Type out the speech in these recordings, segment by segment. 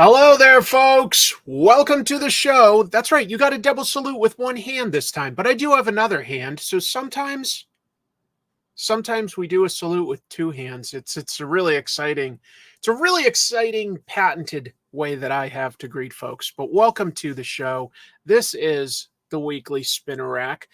Hello there, folks. Welcome to the show. That's right, you got a double salute with one hand this time, but I do have another hand. So sometimes we do a salute with two hands. It's a really exciting, patented way that I have to greet folks. But welcome to the show. This is the weekly Spinner Rack.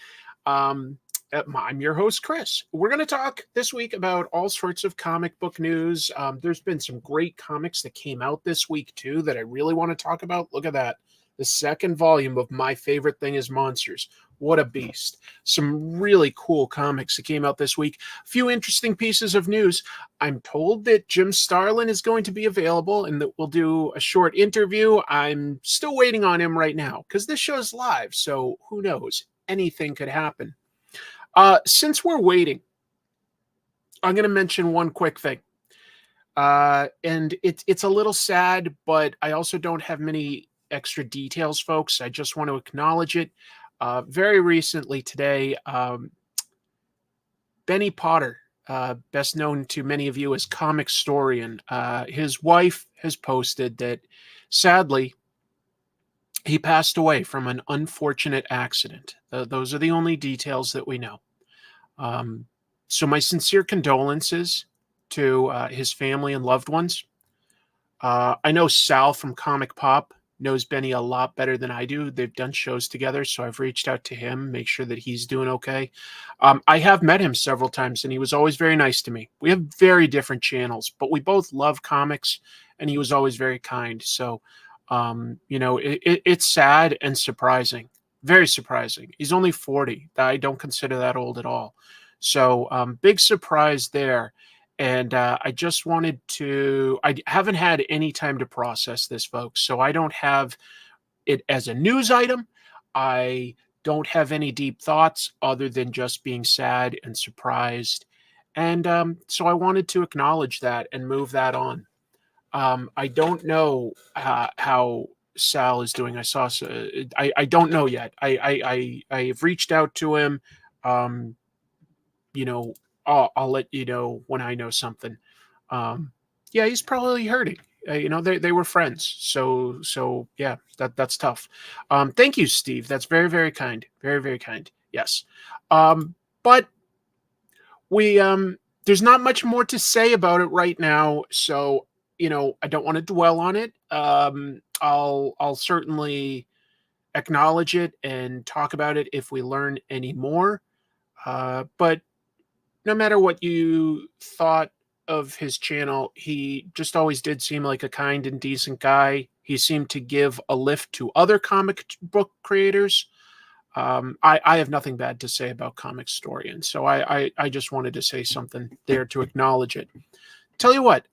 I'm your host, Chris. We're going to talk this week about all sorts of comic book news. There's been some great comics that came out this week, too, that I really want to talk about. Look at that. The second volume of My Favorite Thing is Monsters. What a beast. Some really cool comics that came out this week. A few interesting pieces of news. I'm told that Jim Starlin is going to be available and that we'll do a short interview. I'm still waiting on him right now because this show's live, so who knows? Anything could happen. Since we're waiting, I'm going to mention one quick thing. And it's a little sad, but I also don't have many extra details, folks. I just want to acknowledge it. Very recently today, Benny Potter, best known to many of you as Comicstorian, his wife has posted that, sadly, he passed away from an unfortunate accident. Those are the only details that we know. So my sincere condolences to his family and loved ones. I know Sal from Comic Pop knows Benny a lot better than I do. They've done shows together, so I've reached out to him, make sure that he's doing okay. I have met him several times, and he was always very nice to me. We have very different channels, but we both love comics, and he was always very kind. So, it's sad and surprising. Very surprising. He's only 40. I don't consider that old at all. So big surprise there. And I just wanted to, I haven't had any time to process this, folks. So I don't have it as a news item. I don't have any deep thoughts other than just being sad and surprised. And so I wanted to acknowledge that and move that on. I don't know how Sal is doing. I don't know yet. I've reached out to him. I'll let you know when I know something. Yeah, he's probably hurting. They were friends. So yeah, that's tough. Thank you, Steve. That's very, very kind. Very, very kind. Yes. But we there's not much more to say about it right now. So I don't want to dwell on it. I'll certainly acknowledge it and talk about it if we learn any more. But no matter what you thought of his channel, he just always did seem like a kind and decent guy. He seemed to give a lift to other comic book creators. I have nothing bad to say about Comicstorian, so I just wanted to say something there to acknowledge it. Tell you what,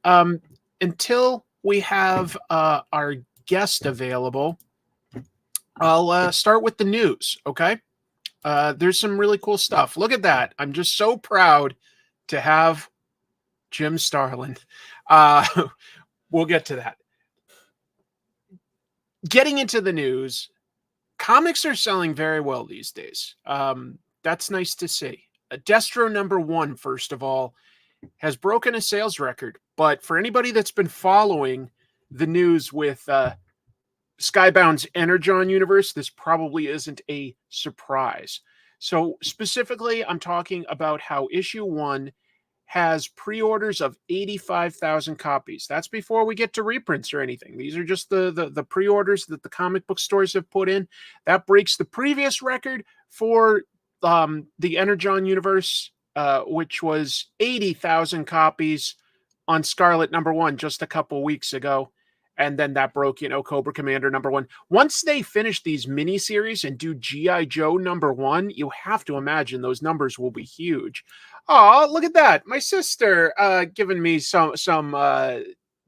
until we have our guest available, I'll start with the news, okay? There's some really cool stuff. Look at that. I'm just so proud to have Jim Starlin. We'll get to that. Getting into the news, comics are selling very well these days. That's nice to see. Destro #1, first of all, has broken a sales record. But for anybody that's been following the news with Skybound's Energon universe, this probably isn't a surprise. So specifically, I'm talking about how issue 1 has pre-orders of 85,000 copies. That's before we get to reprints or anything. These are just the pre-orders that the comic book stores have put in. That breaks the previous record for the Energon universe, which was 80,000 copies on Scarlett #1 just a couple weeks ago. And then that broke, Cobra Commander #1. Once they finish these miniseries and do G.I. Joe #1, you have to imagine those numbers will be huge. Oh, look at that. My sister giving me some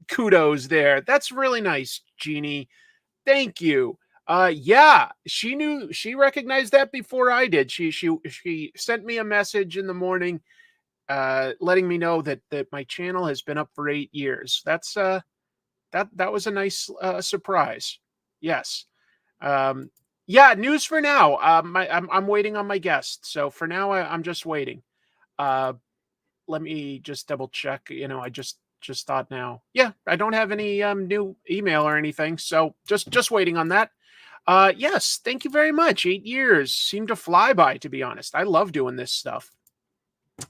kudos there. That's really nice, Jeannie. Thank you. Yeah, she recognized that before I did. She sent me a message in the morning letting me know that my channel has been up for 8 years. That's that was a nice surprise. Yes. Yeah, news for now. I'm waiting on my guest. So for now, I'm just waiting. Let me just double check. I just just thought now. Yeah, I don't have any new email or anything, so just waiting on that. Yes, thank you very much. 8 years seem to fly by, to be honest. I love doing this stuff.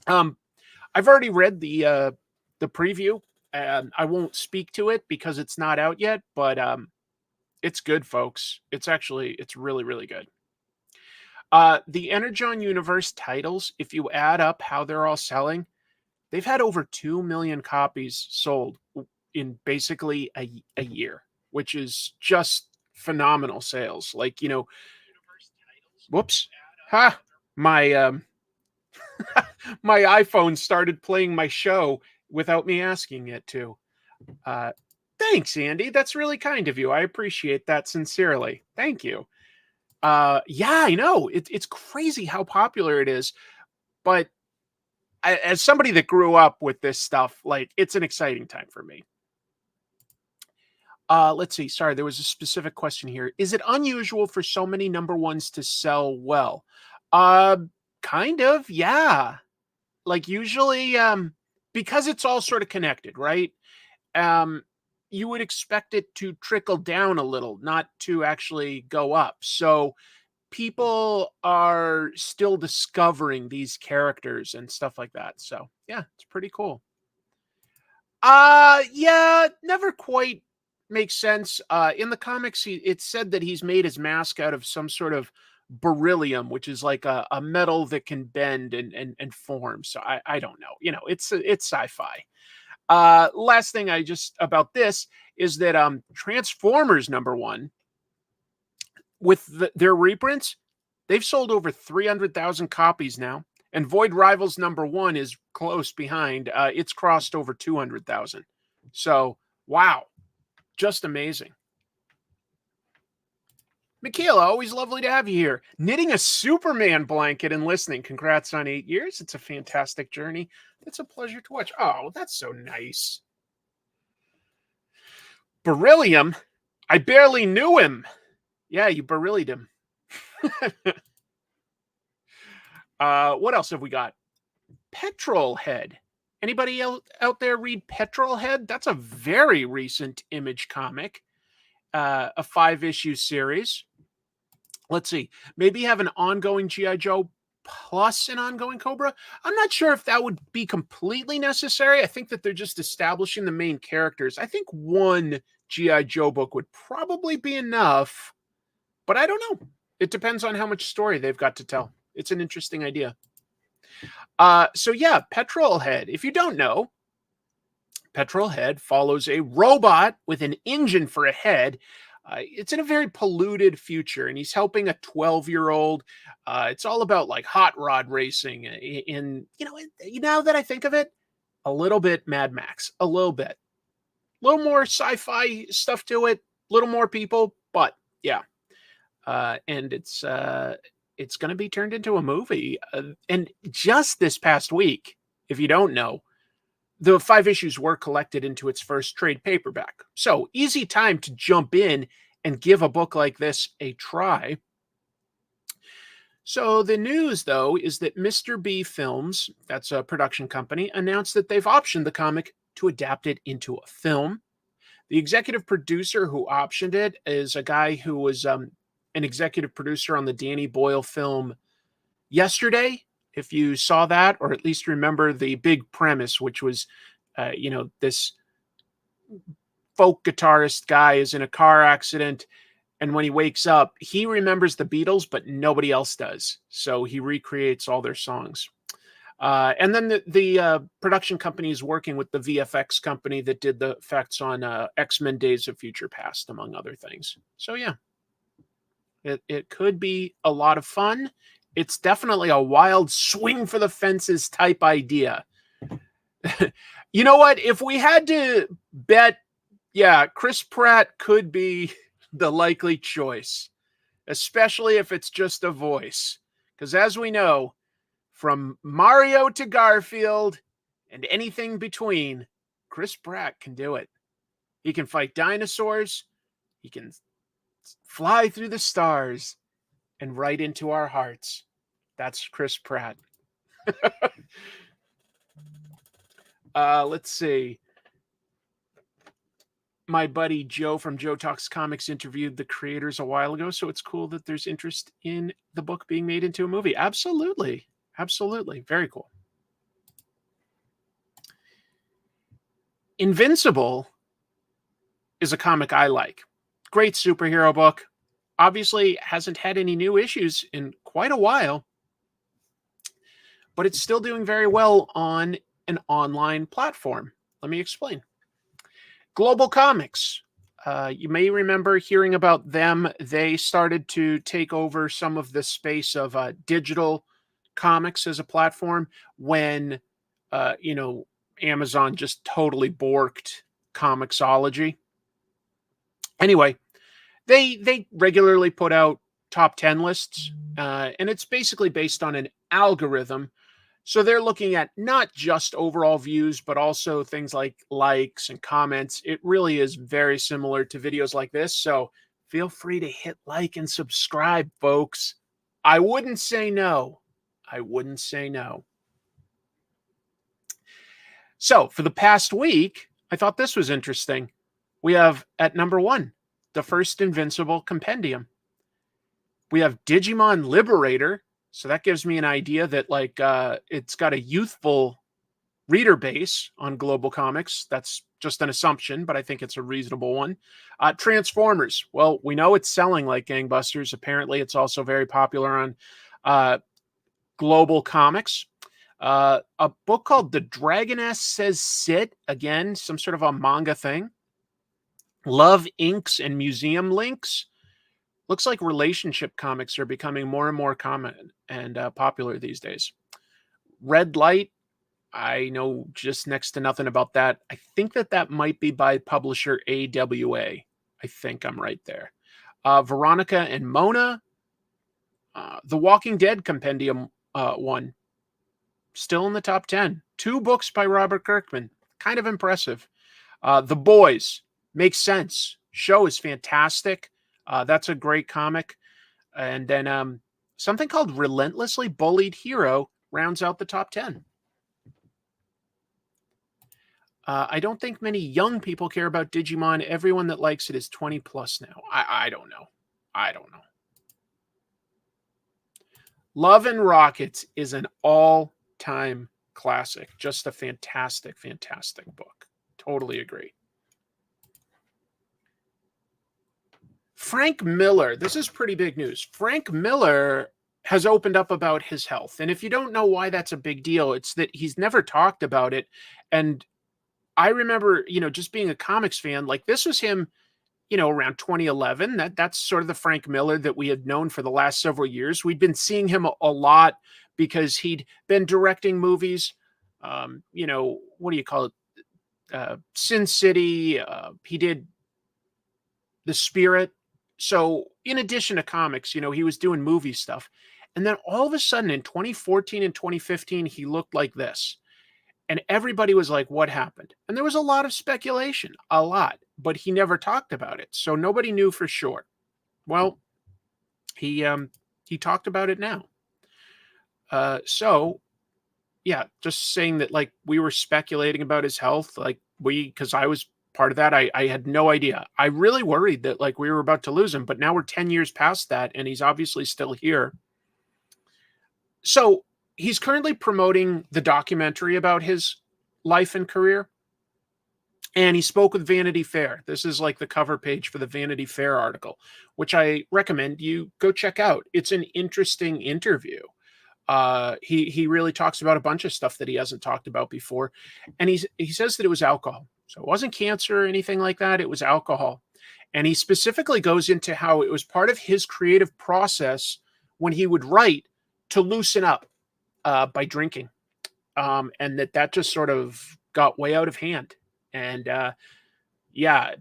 I've already read the preview, and I won't speak to it because it's not out yet, but it's good, folks. It's really, really good. The Energon Universe titles, if you add up how they're all selling, they've had over 2 million copies sold in basically a year, which is just phenomenal sales. Like, whoops. Ha! My my iPhone started playing my show without me asking it to. Thanks, Andy. That's really kind of you. I appreciate that sincerely. Thank you. Yeah, I know. It's crazy how popular it is. But as somebody that grew up with this stuff, like, it's an exciting time for me. Let's see. Sorry, there was a specific question here. Is it unusual for so many number ones to sell well? Kind of, yeah. Like, usually, because it's all sort of connected, right? You would expect it to trickle down a little, not to actually go up. So people are still discovering these characters and stuff like that. So yeah, it's pretty cool. Yeah, never quite makes sense. In the comics, it said that he's made his mask out of some sort of beryllium, which is like a metal that can bend and form. So I don't know. It's sci-fi. Last thing about this is that Transformers #1, with their reprints, they've sold over 300,000 copies now. And Void Rivals #1 is close behind. It's crossed over 200,000. So, wow. Just amazing. Michaela, always lovely to have you here. Knitting a Superman blanket and listening. Congrats on 8 years. It's a fantastic journey. It's a pleasure to watch. Oh, that's so nice. Beryllium? I barely knew him. Yeah, you beryllied him. What else have we got? Petrol Head. Anybody out there read Petrol Head? That's a very recent Image comic. A 5-issue series. Let's see. Maybe have an ongoing G.I. Joe plus an ongoing Cobra. I'm not sure if that would be completely necessary. I think that they're just establishing the main characters. I think one G.I. Joe book would probably be enough, but I don't know. It depends on how much story they've got to tell. It's an interesting idea. So yeah, Petrol Head. If you don't know, Petrol Head follows a robot with an engine for a head. It's in a very polluted future, and he's helping a 12-year-old. It's all about like hot rod racing. In now that I think of it, a little bit Mad Max, a little more sci-fi stuff to it, a little more people, but yeah. And it's going to be turned into a movie. And just this past week, if you don't know, the 5 issues were collected into its first trade paperback. So easy time to jump in and give a book like this a try. So the news, though, is that Mr. B Films, that's a production company, announced that they've optioned the comic to adapt it into a film. The executive producer who optioned it is a guy who was an executive producer on the Danny Boyle film Yesterday. If you saw that, or at least remember the big premise, which was, this folk guitarist guy is in a car accident, and when he wakes up, he remembers the Beatles, but nobody else does. So he recreates all their songs. And then the production company is working with the VFX company that did the effects on X-Men Days of Future Past, among other things. So yeah, it could be a lot of fun. It's definitely a wild swing for the fences type idea. You know what? If we had to bet, yeah, Chris Pratt could be the likely choice, especially if it's just a voice. Because as we know, from Mario to Garfield and anything between, Chris Pratt can do it. He can fight dinosaurs. He can fly through the stars and right into our hearts. That's Chris Pratt. Let's see. my buddy Joe from Joe Talks Comics interviewed the creators a while ago, so it's cool that there's interest in the book being made into a movie. Absolutely. Absolutely. Very cool. Invincible is a comic I like. Great superhero book. Obviously hasn't had any new issues in quite a while, but it's still doing very well on an online platform. Let me explain. Global Comics. You may remember hearing about them. They started to take over some of the space of digital comics as a platform when, Amazon just totally borked Comixology. Anyway, they regularly put out top 10 lists, and it's basically based on an algorithm. So they're looking at not just overall views, but also things like likes and comments. It really is very similar to videos like this. So feel free to hit like and subscribe, folks. I wouldn't say no. I wouldn't say no. So for the past week, I thought this was interesting. We have at number 1, the first Invincible compendium. We have Digimon Liberator. So that gives me an idea that it's got a youthful reader base on Global Comics. That's just an assumption, but I think it's a reasonable one. Transformers. Well, we know it's selling like gangbusters. Apparently, it's also very popular on Global Comics. A book called The Dragoness Says Sit. Again, some sort of a manga thing. Love Inks and Museum Links. Looks like relationship comics are becoming more and more common and popular these days. Red Light, I know just next to nothing about that. I think that might be by publisher AWA. I think I'm right there. Veronica and Mona, The Walking Dead Compendium 1, still in the top 10. 2 books by Robert Kirkman, kind of impressive. The Boys, makes sense. Show is fantastic. That's a great comic. And then something called Relentlessly Bullied Hero rounds out the top 10. I don't think many young people care about Digimon. Everyone that likes it is 20 plus now. I don't know. I don't know. Love and Rockets is an all-time classic. Just a fantastic, fantastic book. Totally agree. Frank Miller, this is pretty big news. Frank Miller has opened up about his health. And if you don't know why that's a big deal, it's that he's never talked about it. And I remember, just being a comics fan, like this was him, around 2011. That's sort of the Frank Miller that we had known for the last several years. We'd been seeing him a lot because he'd been directing movies. What do you call it? Sin City. He did The Spirit. So in addition to comics, he was doing movie stuff. And then all of a sudden in 2014 and 2015, he looked like this. And everybody was like, what happened? And there was a lot of speculation, a lot, but he never talked about it. So nobody knew for sure. Well, he talked about it now. So yeah, just saying that we were speculating about his health, because I was part of that. I had no idea. I really worried that we were about to lose him, but now we're 10 years past that and he's obviously still here. So he's currently promoting the documentary about his life and career. And he spoke with Vanity Fair. This is the cover page for the Vanity Fair article, which I recommend you go check out. It's an interesting interview. He really talks about a bunch of stuff that he hasn't talked about before. And he says that it was alcohol. So it wasn't cancer or anything like that. It was alcohol. And he specifically goes into how it was part of his creative process when he would write to loosen up by drinking. And that just sort of got way out of hand. And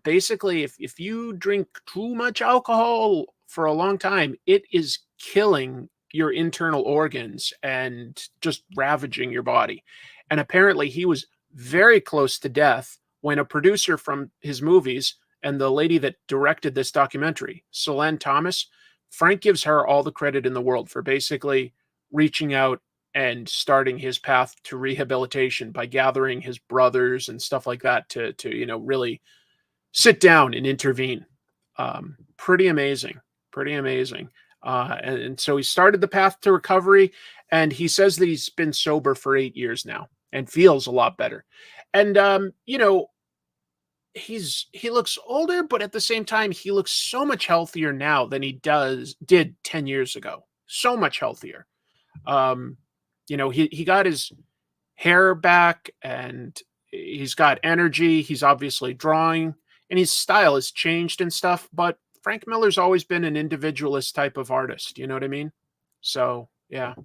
basically, if you drink too much alcohol for a long time, it is killing your internal organs and just ravaging your body. And apparently he was very close to death when a producer from his movies and the lady that directed this documentary, Selene Thomas, Frank gives her all the credit in the world for basically reaching out and starting his path to rehabilitation by gathering his brothers and stuff like that to really sit down and intervene. Pretty amazing. Pretty amazing. And so he started the path to recovery, and he says that he's been sober for 8 years now and feels a lot better. And he looks older, but at the same time, he looks so much healthier now than he did 10 years ago. So much healthier. He got his hair back, and he's got energy. He's obviously drawing, and his style has changed and stuff, but Frank Miller's always been an individualist type of artist. You know what I mean? So, yeah.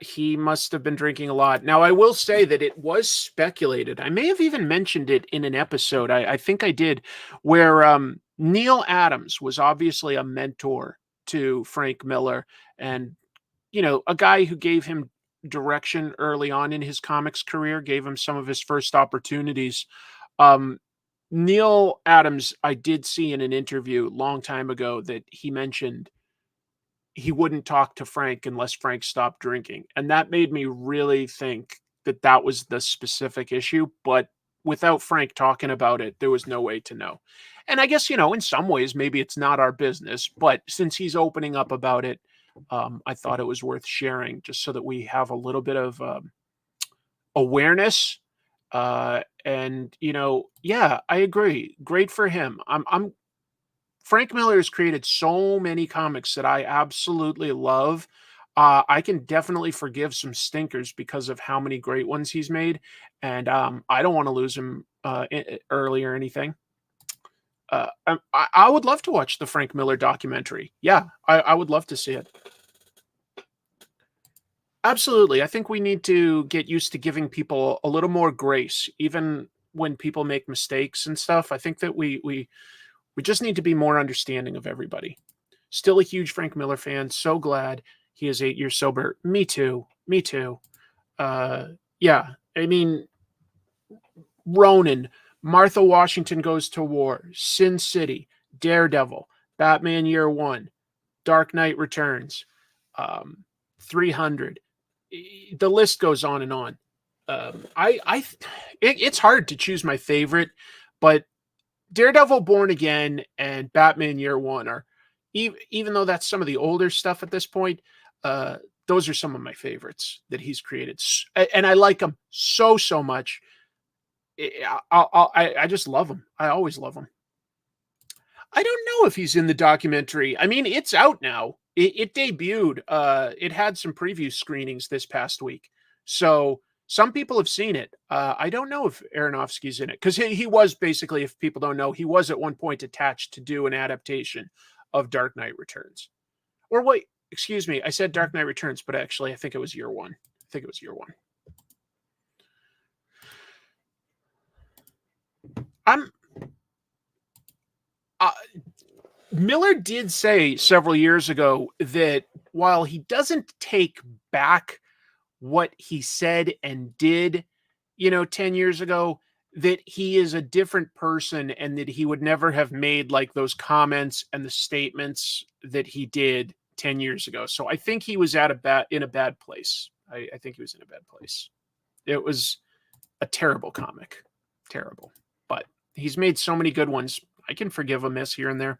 He must have been drinking a lot. Now, I will say that it was speculated. I may have even mentioned it in an episode. I think I did, where Neil Adams was obviously a mentor to Frank Miller, and a guy who gave him direction early on in his comics career, gave him some of his first opportunities. Neil Adams, I did see in an interview a long time ago that he mentioned he wouldn't talk to Frank unless Frank stopped drinking. And that made me really think that that was the specific issue. But without Frank talking about it, there was no way to know. And I guess, in some ways, maybe it's not our business. But since he's opening up about it, I thought it was worth sharing just so that we have a little bit of awareness. And, yeah, I agree. Great for him. Frank Miller has created so many comics that I absolutely love. I can definitely forgive some stinkers because of how many great ones he's made. And I don't want to lose him early or anything. I would love to watch the Frank Miller documentary. Yeah, I would love to see it. Absolutely. I think we need to get used to giving people a little more grace, even when people make mistakes and stuff. I think that we just need to be more understanding of everybody. Still a huge Frank Miller fan. So glad he is 8 years sober. Me too. Me too. Yeah. I mean, Ronin, Martha Washington Goes to War, Sin City, Daredevil, Batman Year One, Dark Knight Returns, 300. The list goes on and on. It's hard to choose my favorite, but Daredevil Born Again and Batman Year One are, even though that's some of the older stuff at this point, those are some of my favorites that he's created. And I like them so much. I just love him. I always love him. I don't know if he's in the documentary. I mean, it's out now. It debuted. It had some preview screenings this past week. So some people have seen it. I don't know if Aronofsky's in it, because he was basically, if people don't know, he was at one point attached to do an adaptation of Dark Knight Returns. Or wait, excuse me, I said Dark Knight Returns, but actually I think it was Year One. I think it was Year One. Miller did say several years ago that while he doesn't take back what he said and did, 10 years ago, that he is a different person and that he would never have made like those comments and the statements that he did 10 years ago. So I think he was in a bad place. I think he was in a bad place. It was a terrible comic. Terrible. But he's made so many good ones. I can forgive a miss here and there.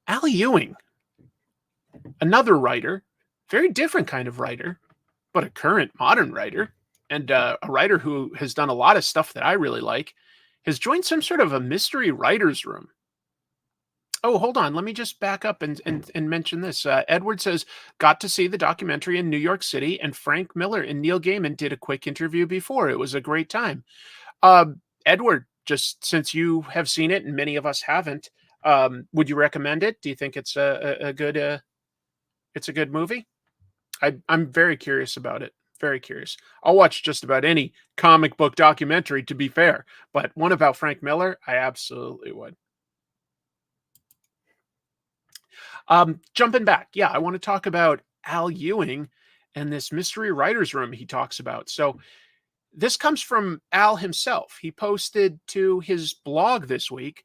Al Ewing, another writer, very different kind of writer, but a current modern writer, and a writer who has done a lot of stuff that I really like, has joined some sort of a mystery writer's room. Oh, hold on. Let me just back up and mention this. Edward says, got to see the documentary in New York City, and Frank Miller and Neil Gaiman did a quick interview before. It was a great time. Edward, just since you have seen it and many of us haven't, would you recommend it? Do you think it's a good movie? I'm very curious about it. Very curious. I'll watch just about any comic book documentary, to be fair, but one about Frank Miller, I absolutely would. Jumping back, yeah, I want to talk about Al Ewing and this mystery writer's room he talks about. So this comes from Al himself. He posted to his blog this week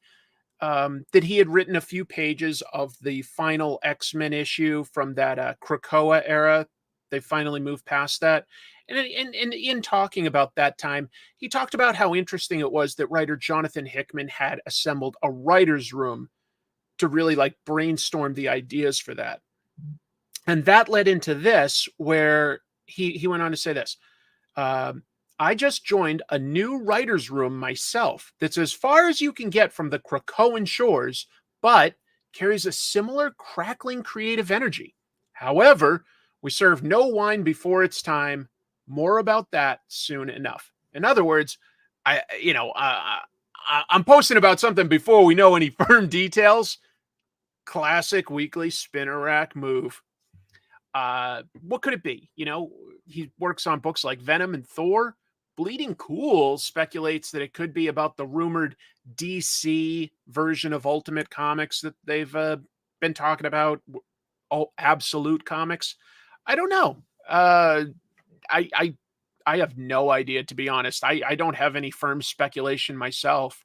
that he had written a few pages of the final X-Men issue from that Krakoa era. They finally moved past that. And in talking about that time, he talked about how interesting it was that writer Jonathan Hickman had assembled a writer's room to really like brainstorm the ideas for that. And that led into this, where he went on to say this. I just joined a new writer's room myself that's as far as you can get from the Krakoan shores, but carries a similar crackling creative energy. However, we serve no wine before it's time. More about that soon enough. In other words, I'm posting about something before we know any firm details. Classic weekly spinner rack move. What could it be? He works on books like Venom and Thor. Bleeding Cool speculates that it could be about the rumored DC version of Ultimate Comics that they've been talking about. Absolute Comics. I don't know. I have no idea, to be honest. I don't have any firm speculation myself.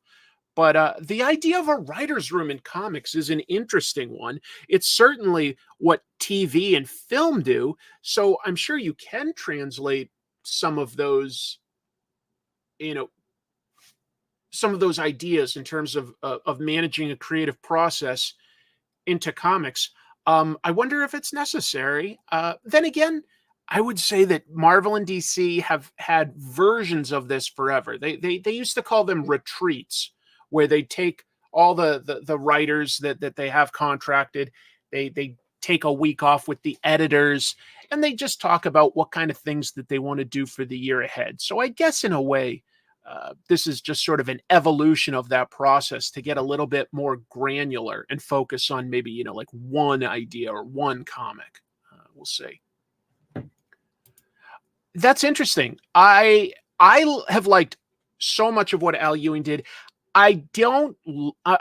But the idea of a writer's room in comics is an interesting one. It's certainly what TV and film do. So I'm sure you can translate some of those, some of those ideas in terms of managing a creative process into comics. I wonder if it's necessary. Then again, I would say that Marvel and DC have had versions of this forever. They used to call them retreats, where they take all the writers that they have contracted, they take a week off with the editors, and they just talk about what kind of things that they want to do for the year ahead. So I guess in a way, this is just sort of an evolution of that process to get a little bit more granular and focus on maybe, like one idea or one comic. We'll see. That's interesting. I have liked so much of what Al Ewing did. I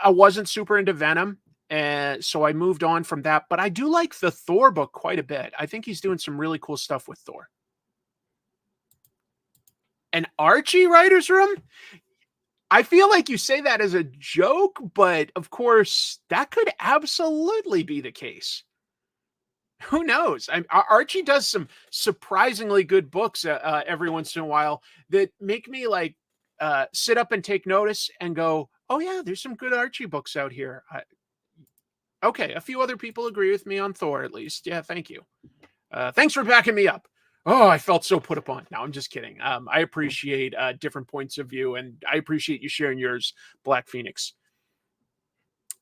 wasn't super into Venom, and so I moved on from that. But I do like the Thor book quite a bit. I think he's doing some really cool stuff with Thor. An Archie writer's room? I feel like you say that as a joke, but of course, that could absolutely be the case. Who knows? Archie does some surprisingly good books every once in a while that make me like sit up and take notice and go, oh yeah, there's some good Archie books out here. Okay, a few other people agree with me on Thor, at least. Yeah, thank you. Thanks for backing me up. Oh, I felt so put upon. No, I'm just kidding. I appreciate different points of view, and I appreciate you sharing yours, Black Phoenix.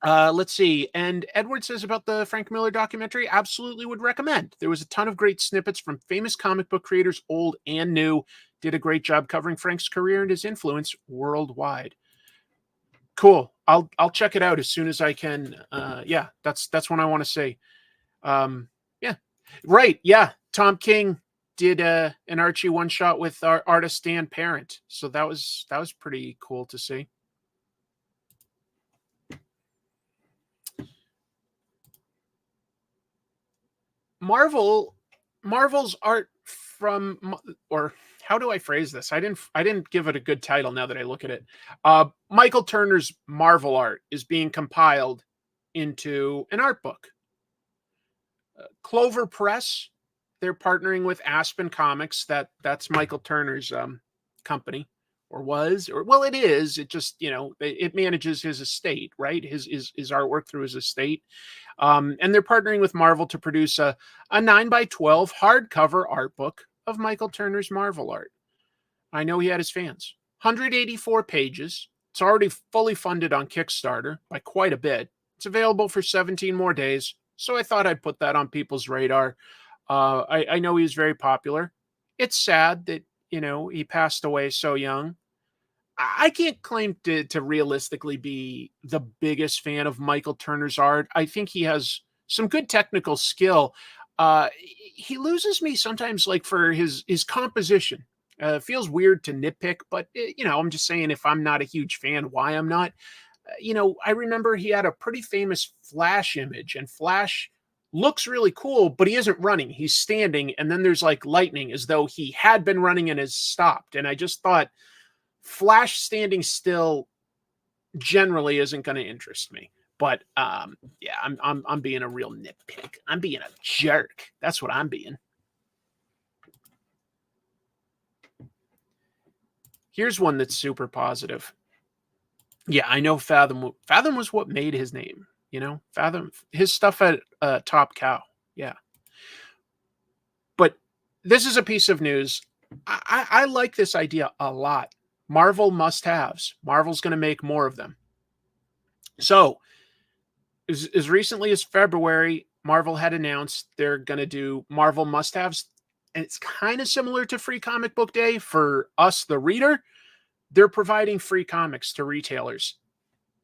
Let's see. And Edward says about the Frank Miller documentary, absolutely would recommend. There was a ton of great snippets from famous comic book creators, old and new. Did a great job covering Frank's career and his influence worldwide. Cool. I'll check it out as soon as I can. Yeah, that's what I want to say. Yeah. Right. Yeah. Tom King did an Archie one shot with our artist Dan Parent. So that was pretty cool to see. Marvel's art from, or how do I phrase this? I didn't give it a good title now that I look at it. Michael Turner's Marvel art is being compiled into an art book. Clover Press, they're partnering with Aspen Comics. That's Michael Turner's company, or was, or well, it is. It just, it manages his estate, right? His artwork through his estate. And they're partnering with Marvel to produce a 9x12 hardcover art book of Michael Turner's Marvel art. I know he had his fans. 184 pages. It's already fully funded on Kickstarter by quite a bit. It's available for 17 more days. So I thought I'd put that on people's radar. I know he's very popular. It's sad that, he passed away so young. I can't claim to realistically be the biggest fan of Michael Turner's art. I think he has some good technical skill. He loses me sometimes, like for his composition. It feels weird to nitpick, but I'm just saying, if I'm not a huge fan, why I'm not. I remember he had a pretty famous Flash image, and Flash looks really cool, but he isn't running. He's standing, and then there's like lightning, as though he had been running and has stopped. And I just thought, Flash standing still generally isn't going to interest me. But yeah, I'm being a real nitpick. I'm being a jerk. That's what I'm being. Here's one that's super positive. Yeah, I know Fathom. Fathom was what made his name. Fathom, his stuff at Top Cow. Yeah. But this is a piece of news. I like this idea a lot. Marvel must-haves. Marvel's going to make more of them. So, as recently as February, Marvel had announced they're going to do Marvel must-haves. And it's kind of similar to Free Comic Book Day for us, the reader. They're providing free comics to retailers.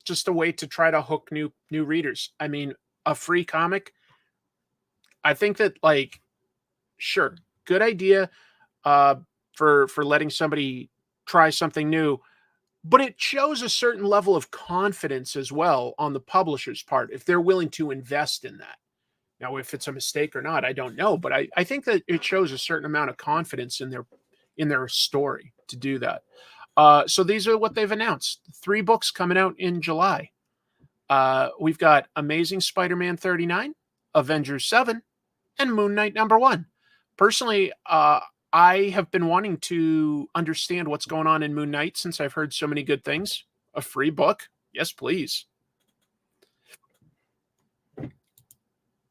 Just a way to try to hook new readers. I mean, a free comic. I think that, like, sure, good idea for letting somebody try something new, but it shows a certain level of confidence as well on the publisher's part if they're willing to invest in that. Now, if it's a mistake or not, I don't know, but I think that it shows a certain amount of confidence in their story to do that. So these are what they've announced. 3 books coming out in July. We've got Amazing Spider-Man 39, Avengers 7, and Moon Knight #1. Personally, I have been wanting to understand what's going on in Moon Knight since I've heard so many good things. A free book? Yes, please.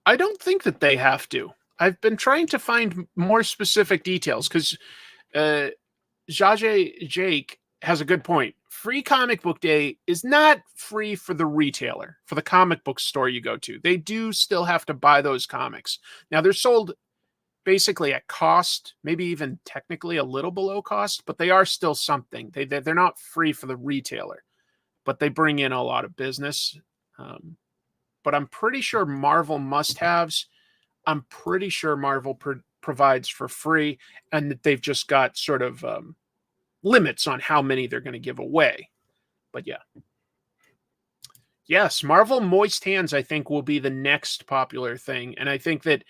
I don't think that they have to. I've been trying to find more specific details because Jake has a good point. Free Comic Book Day is not free for the retailer, for the comic book store you go to. They do still have to buy those comics. Now, they're sold basically at cost, maybe even technically a little below cost, but they are still something. They're not free for the retailer, but they bring in a lot of business. But I'm pretty sure Marvel must-haves, I'm pretty sure Marvel provides for free, and that they've just got sort of limits on how many they're going to give away. But yeah. Yes, Marvel Moist Hands, I think, will be the next popular thing. And I think that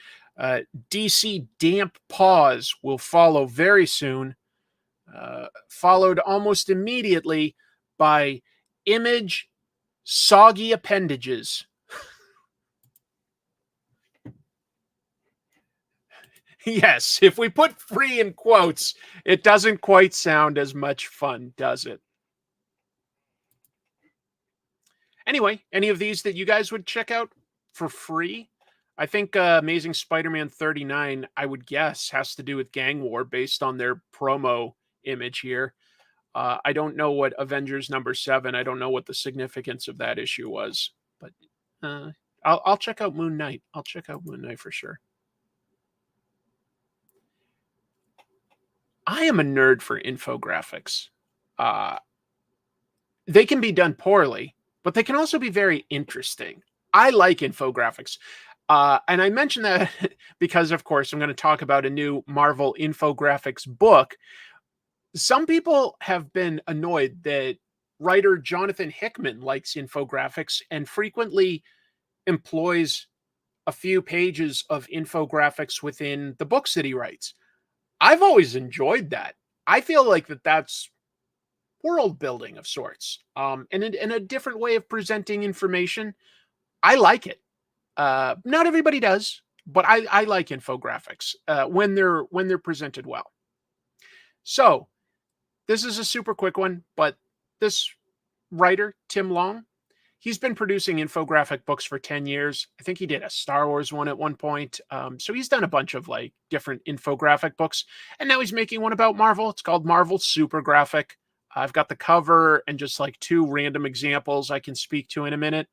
DC Damp Paws will follow very soon, followed almost immediately by Image Soggy Appendages. Yes, if we put free in quotes, it doesn't quite sound as much fun, does it? Anyway, any of these that you guys would check out for free? I think Amazing Spider-Man 39, I would guess, has to do with Gang War based on their promo image here. I don't know what Avengers #7, I don't know what the significance of that issue was, but I'll check out Moon Knight. I'll check out Moon Knight for sure. I am a nerd for infographics. They can be done poorly, but they can also be very interesting. I like infographics. And I mention that because, of course, I'm going to talk about a new Marvel infographics book. Some people have been annoyed that writer Jonathan Hickman likes infographics and frequently employs a few pages of infographics within the books that he writes. I've always enjoyed that. I feel like that's world building of sorts, and a different way of presenting information. I like it. Not everybody does, but I like infographics when they're presented well. So this is a super quick one, but this writer, Tim Long, he's been producing infographic books for 10 years. I think he did a Star Wars one at one point. So he's done a bunch of like different infographic books, and now he's making one about Marvel. It's called Marvel Super Graphic. I've got the cover and just like 2 random examples I can speak to in a minute.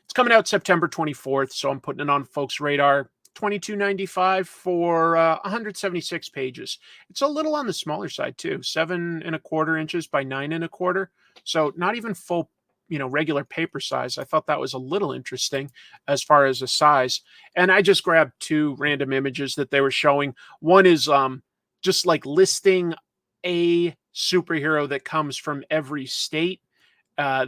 It's coming out September 24th, so I'm putting it on folks' radar. $22.95 for 176 pages. It's a little on the smaller side too, 7¼ inches by 9¼ So not even full, regular paper size. I thought that was a little interesting as far as the size. And I just grabbed 2 random images that they were showing. One is just like listing a superhero that comes from every state.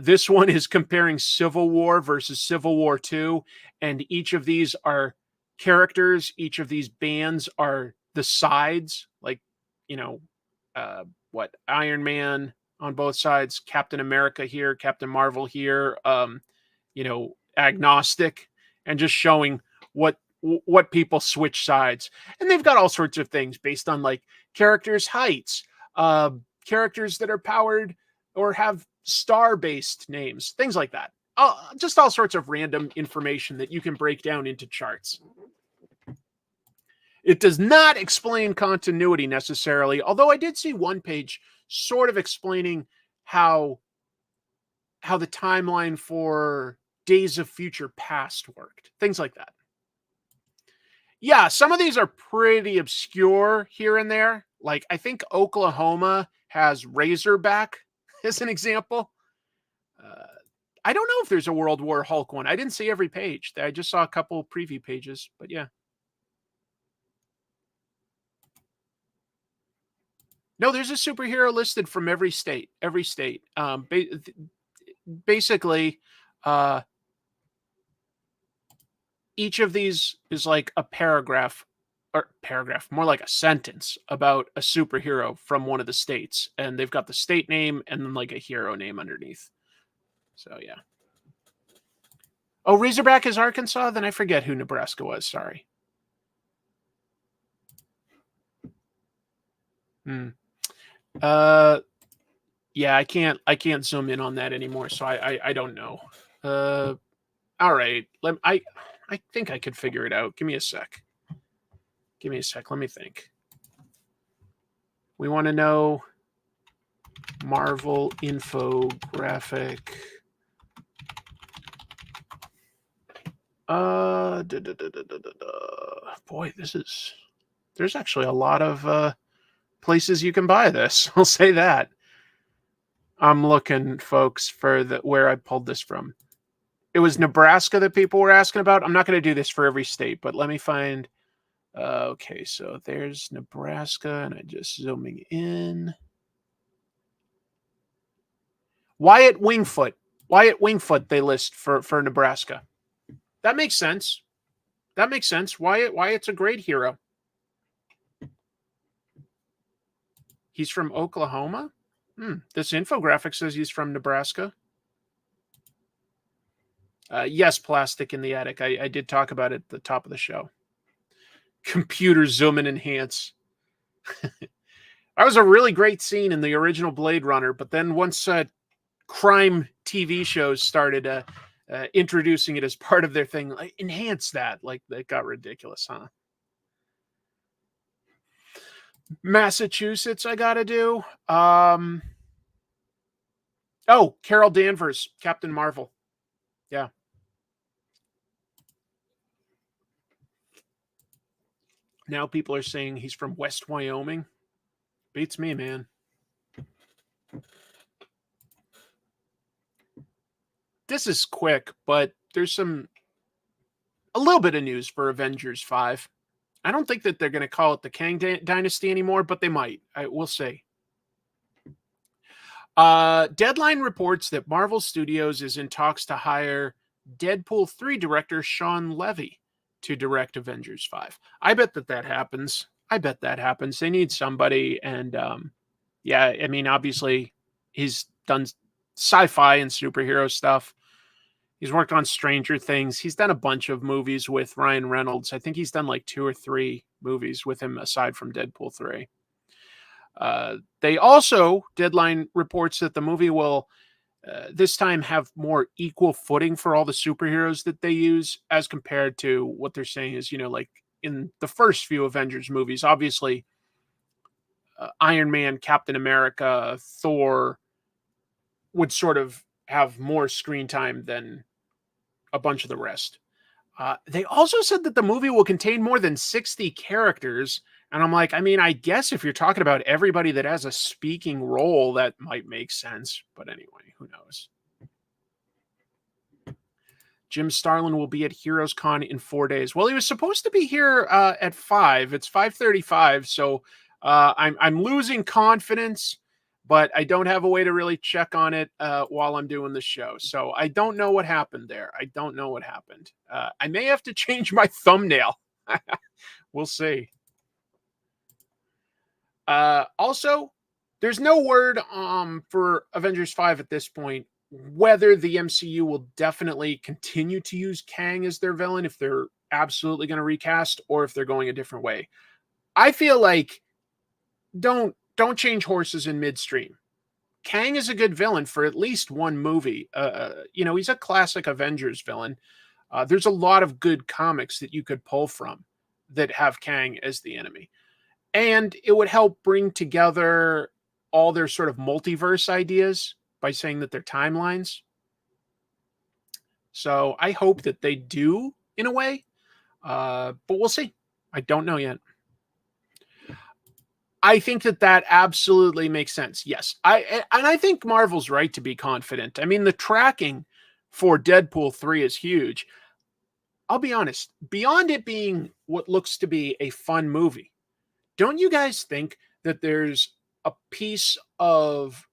This one is comparing Civil War versus Civil War II, and each of these are characters. Each of these bands are the sides, like, Iron Man on both sides, Captain America here, Captain Marvel here, agnostic, and just showing what people switch sides. And they've got all sorts of things based on like characters' heights, characters that are powered or have star-based names, things like that. Just all sorts of random information that you can break down into charts. It does not explain continuity necessarily, although I did see one page sort of explaining how the timeline for Days of Future Past worked. Things like that. Yeah, some of these are pretty obscure here and there. Like, I think Oklahoma has Razorback as an example. I don't know if there's a World War Hulk one. I didn't see every page. I just saw a couple preview pages, but yeah. No, there's a superhero listed from every state. Every state. Basically, each of these is like a paragraph, more like a sentence about a superhero from one of the states, and they've got the state name and then like a hero name underneath. So yeah. Oh, Razorback is Arkansas? Then I forget who Nebraska was. Sorry. Yeah, I can't zoom in on that anymore, so I don't know. All right. I think I could figure it out. Give me a sec. Let me think. We want to know Marvel infographic. Boy, there's actually a lot of places you can buy this. I'll say that. I'm looking, folks, for where I pulled this from. It was Nebraska that people were asking about. I'm not going to do this for every state, but let me find. Okay, so there's Nebraska, and I'm just zooming in. Wyatt Wingfoot. They list for Nebraska. That makes sense. Wyatt's a great hero. He's from Oklahoma? This infographic says he's from Nebraska. Yes, plastic in the attic. I did talk about it at the top of the show. Computer zoom and enhance. That was a really great scene in the original Blade Runner, but then once crime TV shows started introducing it as part of their thing, enhance that. Like, that got ridiculous, huh? Massachusetts, I gotta do. Oh, Carol Danvers, Captain Marvel. Yeah. Now people are saying he's from West Wyoming. Beats me, man. This is quick, but there's a little bit of news for Avengers 5. I don't think that they're going to call it the Kang Dynasty anymore, but they might. We'll see. Deadline reports that Marvel Studios is in talks to hire Deadpool 3 director Sean Levy to direct Avengers 5. I bet that happens. They need somebody. And yeah, I mean, obviously, he's done sci-fi and superhero stuff. He's worked on Stranger Things. He's done a bunch of movies with Ryan Reynolds. I think he's done like 2 or 3 movies with him aside from Deadpool 3. They also, Deadline reports that the movie will this time have more equal footing for all the superheroes that they use as compared to what they're saying is, like in the first few Avengers movies, obviously Iron Man, Captain America, Thor would sort of have more screen time than a bunch of the rest. They also said that the movie will contain more than 60 characters. And I'm like, I mean, I guess if you're talking about everybody that has a speaking role, that might make sense. But anyway, who knows? Jim Starlin will be at Heroes Con in 4 days. Well, he was supposed to be here at 5. It's 5:35. So I'm losing confidence, but I don't have a way to really check on it while I'm doing the show. So I don't know what happened there. I may have to change my thumbnail. We'll see. Also, there's no word for Avengers 5 at this point, whether the MCU will definitely continue to use Kang as their villain, if they're absolutely going to recast, or if they're going a different way. I feel like don't don't change horses in midstream. Kang is a good villain for at least one movie. He's a classic Avengers villain. There's a lot of good comics that you could pull from that have Kang as the enemy. And it would help bring together all their sort of multiverse ideas by saying that they're timelines. So I hope that they do in a way, but we'll see. I don't know yet. I think that absolutely makes sense. Yes. I think Marvel's right to be confident. I mean, the tracking for Deadpool 3 is huge. I'll be honest, beyond it being what looks to be a fun movie, don't you guys think that there's a piece of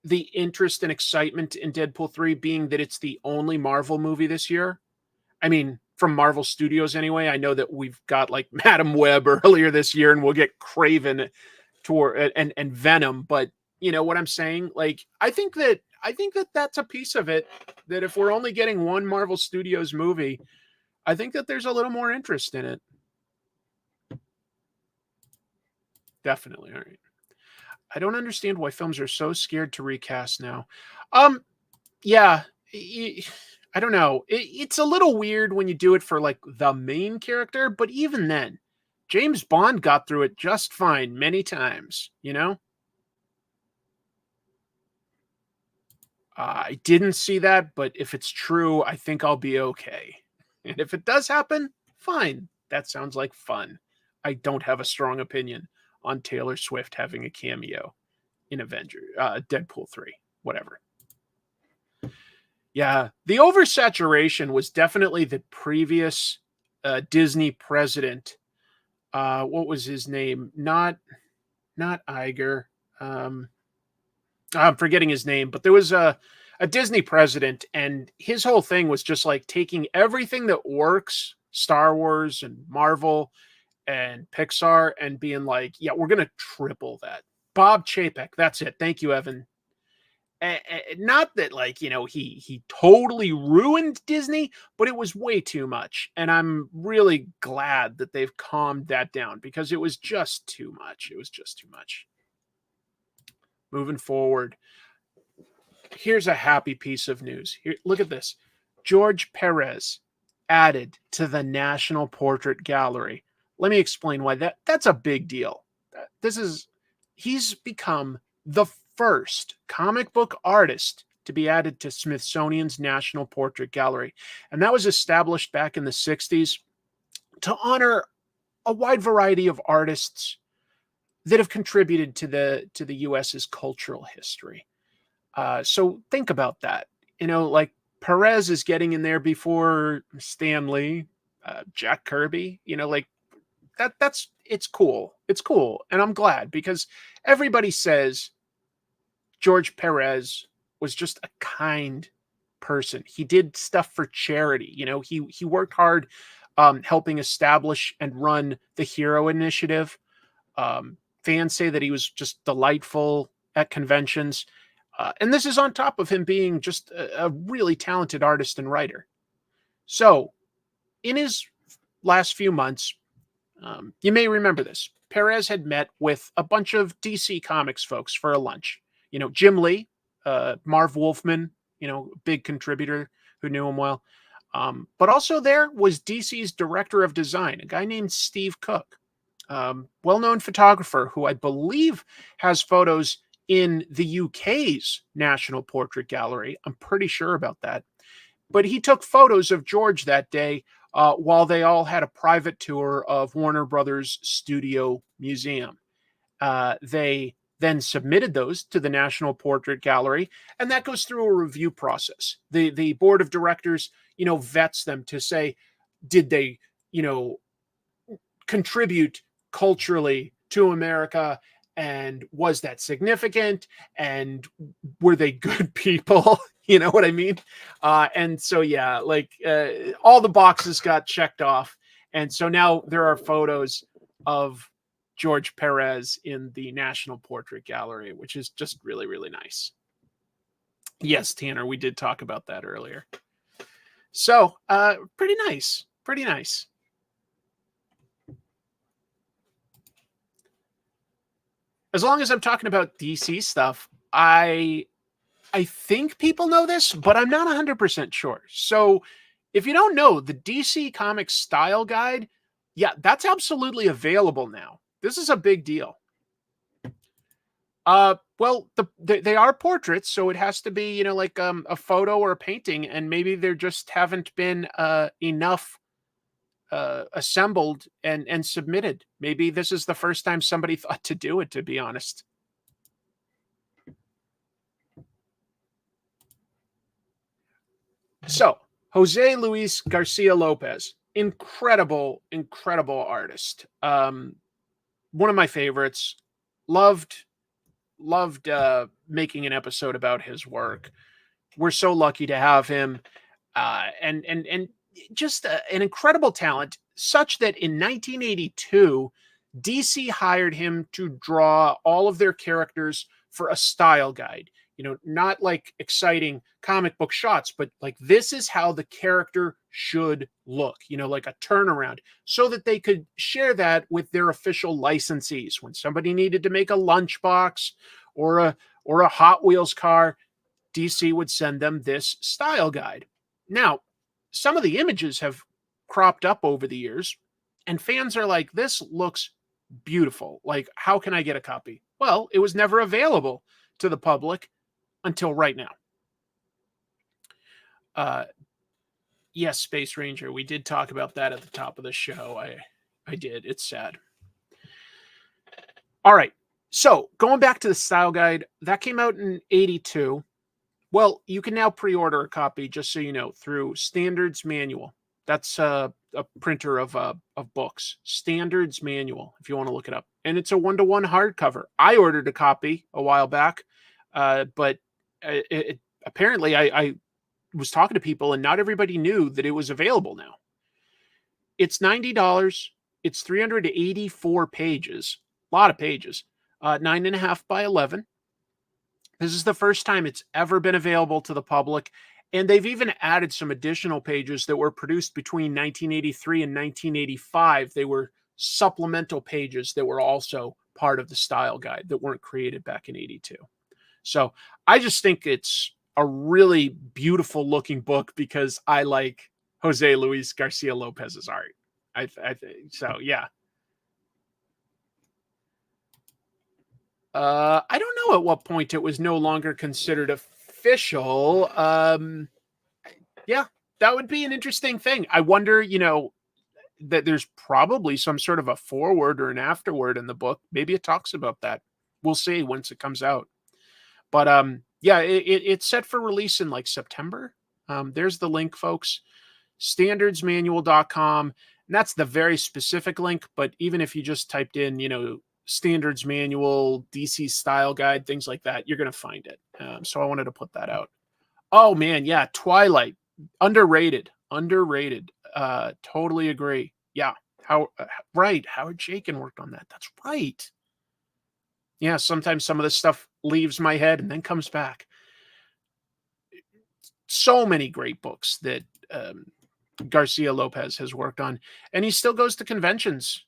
the interest and excitement in Deadpool 3 being that it's the only Marvel movie this year? I mean, from Marvel Studios anyway. I know that we've got like Madam Web earlier this year, and we'll get Kraven and Venom, but you know what I'm saying? Like, I think that that's a piece of it, that if we're only getting one Marvel Studios movie, I think that there's a little more interest in it. Definitely. All right. I don't understand why films are so scared to recast now. Yeah, I don't know. It's a little weird when you do it for like the main character, but even then, James Bond got through it just fine many times, you know? I didn't see that, but if it's true, I think I'll be okay. And if it does happen, fine. That sounds like fun. I don't have a strong opinion on Taylor Swift having a cameo in Deadpool 3, whatever. Yeah, the oversaturation was definitely the previous Disney president. What was his name? Not Iger. I'm forgetting his name, but there was a Disney president, and his whole thing was just like taking everything that works, Star Wars and Marvel and Pixar, and being like, yeah, we're going to triple that. Bob Chapek, that's it. Thank you, Evan. Not that, like, you know, he totally ruined Disney, but it was way too much. And I'm really glad that they've calmed that down, because it was just too much. It was just too much. Moving forward, here's a happy piece of news. Here, look at this. George Perez added to the National Portrait Gallery. Let me explain why that's a big deal. He's become the first comic book artist to be added to Smithsonian's National Portrait Gallery. And that was established back in the 60s to honor a wide variety of artists that have contributed to the US's cultural history. So think about that. You know, like Perez is getting in there before Stan Lee, Jack Kirby, you know, like it's cool. It's cool. And I'm glad, because everybody says George Perez was just a kind person. He did stuff for charity. You know, he worked hard helping establish and run the Hero Initiative. Fans say that he was just delightful at conventions. And this is on top of him being just a really talented artist and writer. So in his last few months, you may remember this, Perez had met with a bunch of DC Comics folks for a lunch. You know, Jim Lee, Marv Wolfman, you know, big contributor who knew him well. But also there was DC's director of design, a guy named Steve Cook, well-known photographer who I believe has photos in the UK's National Portrait Gallery. I'm pretty sure about that. But he took photos of George that day while they all had a private tour of Warner Brothers Studio Museum. They then submitted those to the National Portrait Gallery, and that goes through a review process. The board of directors, you know, vets them to say, did they, you know, contribute culturally to America, and was that significant, and were they good people? You know what I mean? And so, yeah, like all the boxes got checked off. And so now there are photos of George Perez in the National Portrait Gallery, which is just really, really nice. Yes, Tanner, we did talk about that earlier. So pretty nice. Pretty nice. as long as I'm talking about DC stuff, I think people know this, but I'm not 100% sure. So if you don't know, the DC Comics Style Guide, yeah, that's absolutely available now. This is a big deal. Well, they are portraits, so it has to be, like a photo or a painting, and maybe there just haven't been enough assembled and submitted. Maybe this is the first time somebody thought to do it, to be honest. So, Jose Luis Garcia Lopez, incredible artist. One of my favorites. Loved making an episode about his work. We're so lucky to have him, and just an incredible talent, such that in 1982, DC hired him to draw all of their characters for a style guide. Not like exciting comic book shots, but like, this is how the character should look, like a turnaround, so that they could share that with their official licensees. When somebody needed to make a lunchbox or a Hot Wheels car, DC would send them this style guide. Now, some of the images have cropped up over the years, and fans are like, this looks beautiful. Like, how can I get a copy? Well, it was never available to the public until right now. Yes, Space Ranger. We did talk about that at the top of the show. I did. It's sad. All right. So going back to the style guide, that came out in 82. Well, you can now pre-order a copy, just so you know, through Standards Manual. That's a printer of books. Standards Manual, if you want to look it up. And it's a 1-to-1 hardcover. I ordered a copy a while back, but apparently I was talking to people, and not everybody knew that it was available now. It's $90. It's 384 pages. A lot of pages. 9.5 by 11. This is the first time it's ever been available to the public. And they've even added some additional pages that were produced between 1983 and 1985. They were supplemental pages that were also part of the style guide that weren't created back in 82. So I just think it's a really beautiful looking book, because I like Jose Luis Garcia Lopez's art. I think so. Yeah. I don't know at what point it was no longer considered official. Yeah, that would be an interesting thing. I wonder, that there's probably some sort of a foreword or an afterword in the book. Maybe it talks about that. We'll see once it comes out. But yeah, it's set for release in like September. There's the link, folks. Standardsmanual.com. And that's the very specific link. But even if you just typed in, Standards Manual, DC Style Guide, things like that, you're going to find it. So I wanted to put that out. Oh, man. Yeah. Twilight. Underrated. Totally agree. Yeah. Right. Howard Chaykin worked on that. That's right. Yeah. Sometimes some of this stuff leaves my head and then comes back. So many great books that Garcia Lopez has worked on. And he still goes to conventions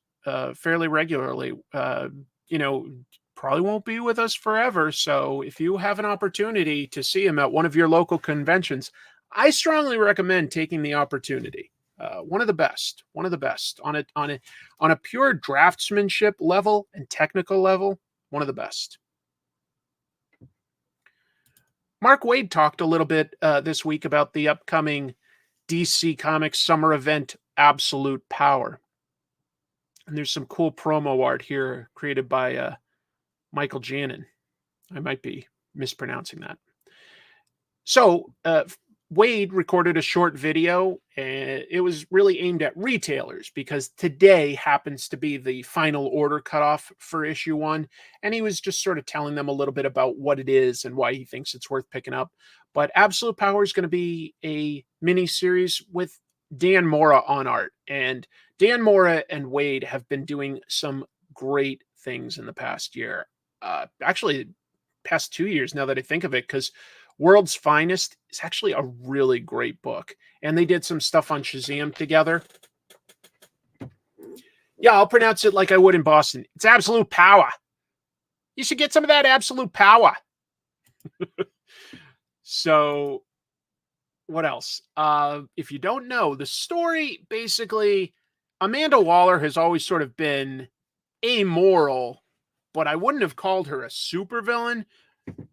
fairly regularly. Probably won't be with us forever. So if you have an opportunity to see him at one of your local conventions, I strongly recommend taking the opportunity. One of the best on a pure draftsmanship level and technical level. One of the best. Mark Waid talked a little bit this week about the upcoming DC Comics summer event, Absolute Power. And there's some cool promo art here created by Michael Janin. I might be mispronouncing that. So Waid recorded a short video, and it was really aimed at retailers, because today happens to be the final order cutoff for issue 1. And he was just sort of telling them a little bit about what it is and why he thinks it's worth picking up. But Absolute Power is going to be a mini series with Dan Mora on art. And Dan Mora and Waid have been doing some great things in the past year. Actually, past 2 years, now that I think of it, because World's Finest is actually a really great book. And they did some stuff on Shazam together. Yeah, I'll pronounce it like I would in Boston. It's Absolute Power. You should get some of that absolute power. So, what else? If you don't know, the story basically, Amanda Waller has always sort of been amoral, but I wouldn't have called her a supervillain,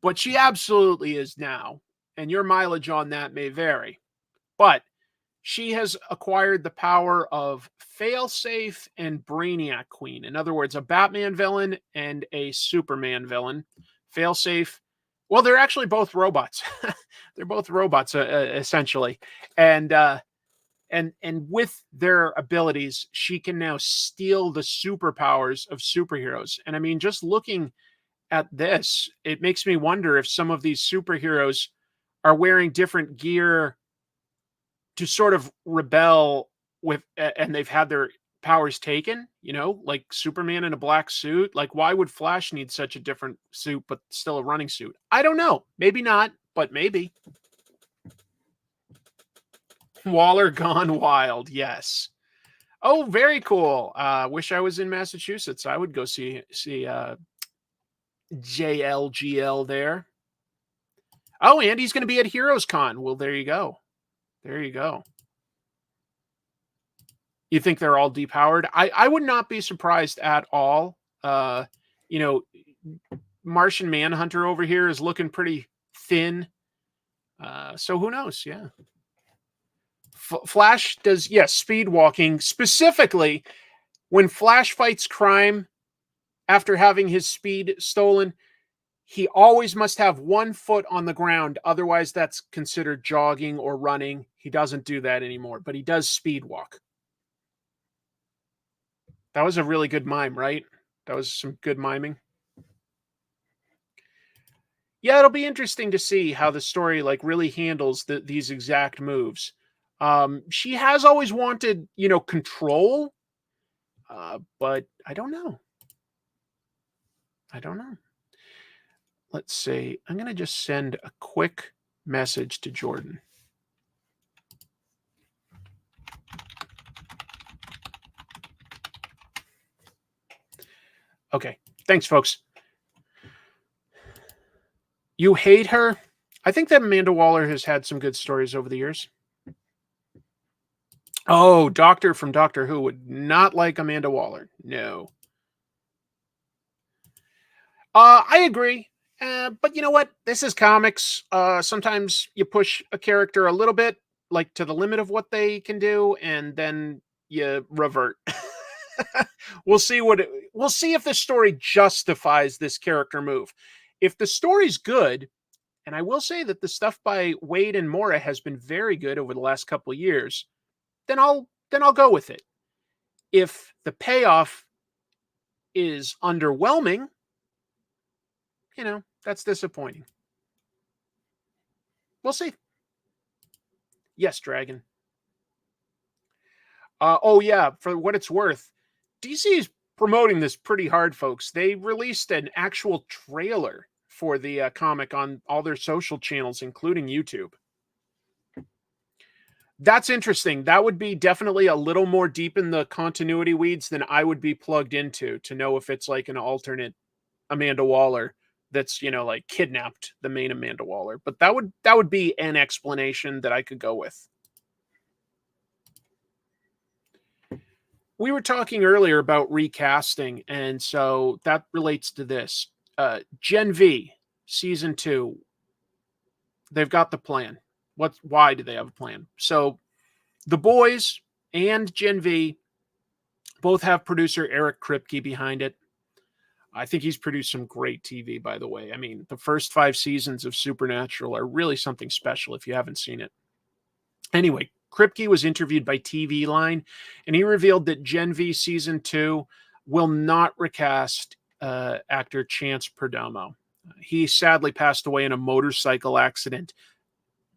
but she absolutely is now. And your mileage on that may vary. But she has acquired the power of Failsafe and Brainiac Queen. In other words, a Batman villain and a Superman villain. Failsafe, well, they're actually both robots. They're both robots, essentially. And with their abilities, she can now steal the superpowers of superheroes. And I mean, just looking at this, it makes me wonder if some of these superheroes are wearing different gear to sort of rebel with, and they've had their powers taken, like Superman in a black suit. Like, why would Flash need such a different suit, but still a running suit? I don't know. Maybe not, but maybe. Waller gone wild. Yes. Oh, very cool. Wish I was in Massachusetts. I would go see JLGL there. Oh, and he's going to be at Heroes Con. Well, there you go. There you go. You think they're all depowered? I would not be surprised at all. Martian Manhunter over here is looking pretty thin. So who knows? Yeah. Flash does, yes, speed walking. Specifically, when Flash fights crime after having his speed stolen, he always must have 1 foot on the ground. Otherwise, that's considered jogging or running. He doesn't do that anymore, but he does speed walk. That was a really good mime, right? That was some good miming. Yeah, it'll be interesting to see how the story really handles these exact moves. She has always wanted, control, but I don't know. Let's see. I'm going to just send a quick message to Jordan. Okay. Thanks, folks. You hate her? I think that Amanda Waller has had some good stories over the years. Oh, Doctor from Doctor Who would not like Amanda Waller. No. I agree. But you know what? This is comics. Sometimes you push a character a little bit, to the limit of what they can do, and then you revert. We'll see if the story justifies this character move. If the story's good, and I will say that the stuff by Waid and Mora has been very good over the last couple of years, then I'll go with it. If the payoff is underwhelming, that's disappointing. We'll see. Yes, Dragon. Oh yeah, for what it's worth, DC is promoting this pretty hard, folks. They released an actual trailer for the comic on all their social channels, including YouTube. That's interesting. That would be definitely a little more deep in the continuity weeds than I would be plugged into to know if it's like an alternate Amanda Waller that's, kidnapped the main Amanda Waller. But that would be an explanation that I could go with. We were talking earlier about recasting, and so that relates to this. Gen V, Season 2, they've got the plan. Why do they have a plan? So The Boys and Gen V both have producer Eric Kripke behind it. I think he's produced some great TV, by the way. I mean, the first 5 seasons of Supernatural are really something special if you haven't seen it. Anyway, Kripke was interviewed by TV Line, and he revealed that Gen V Season 2 will not recast actor Chance Perdomo. He sadly passed away in a motorcycle accident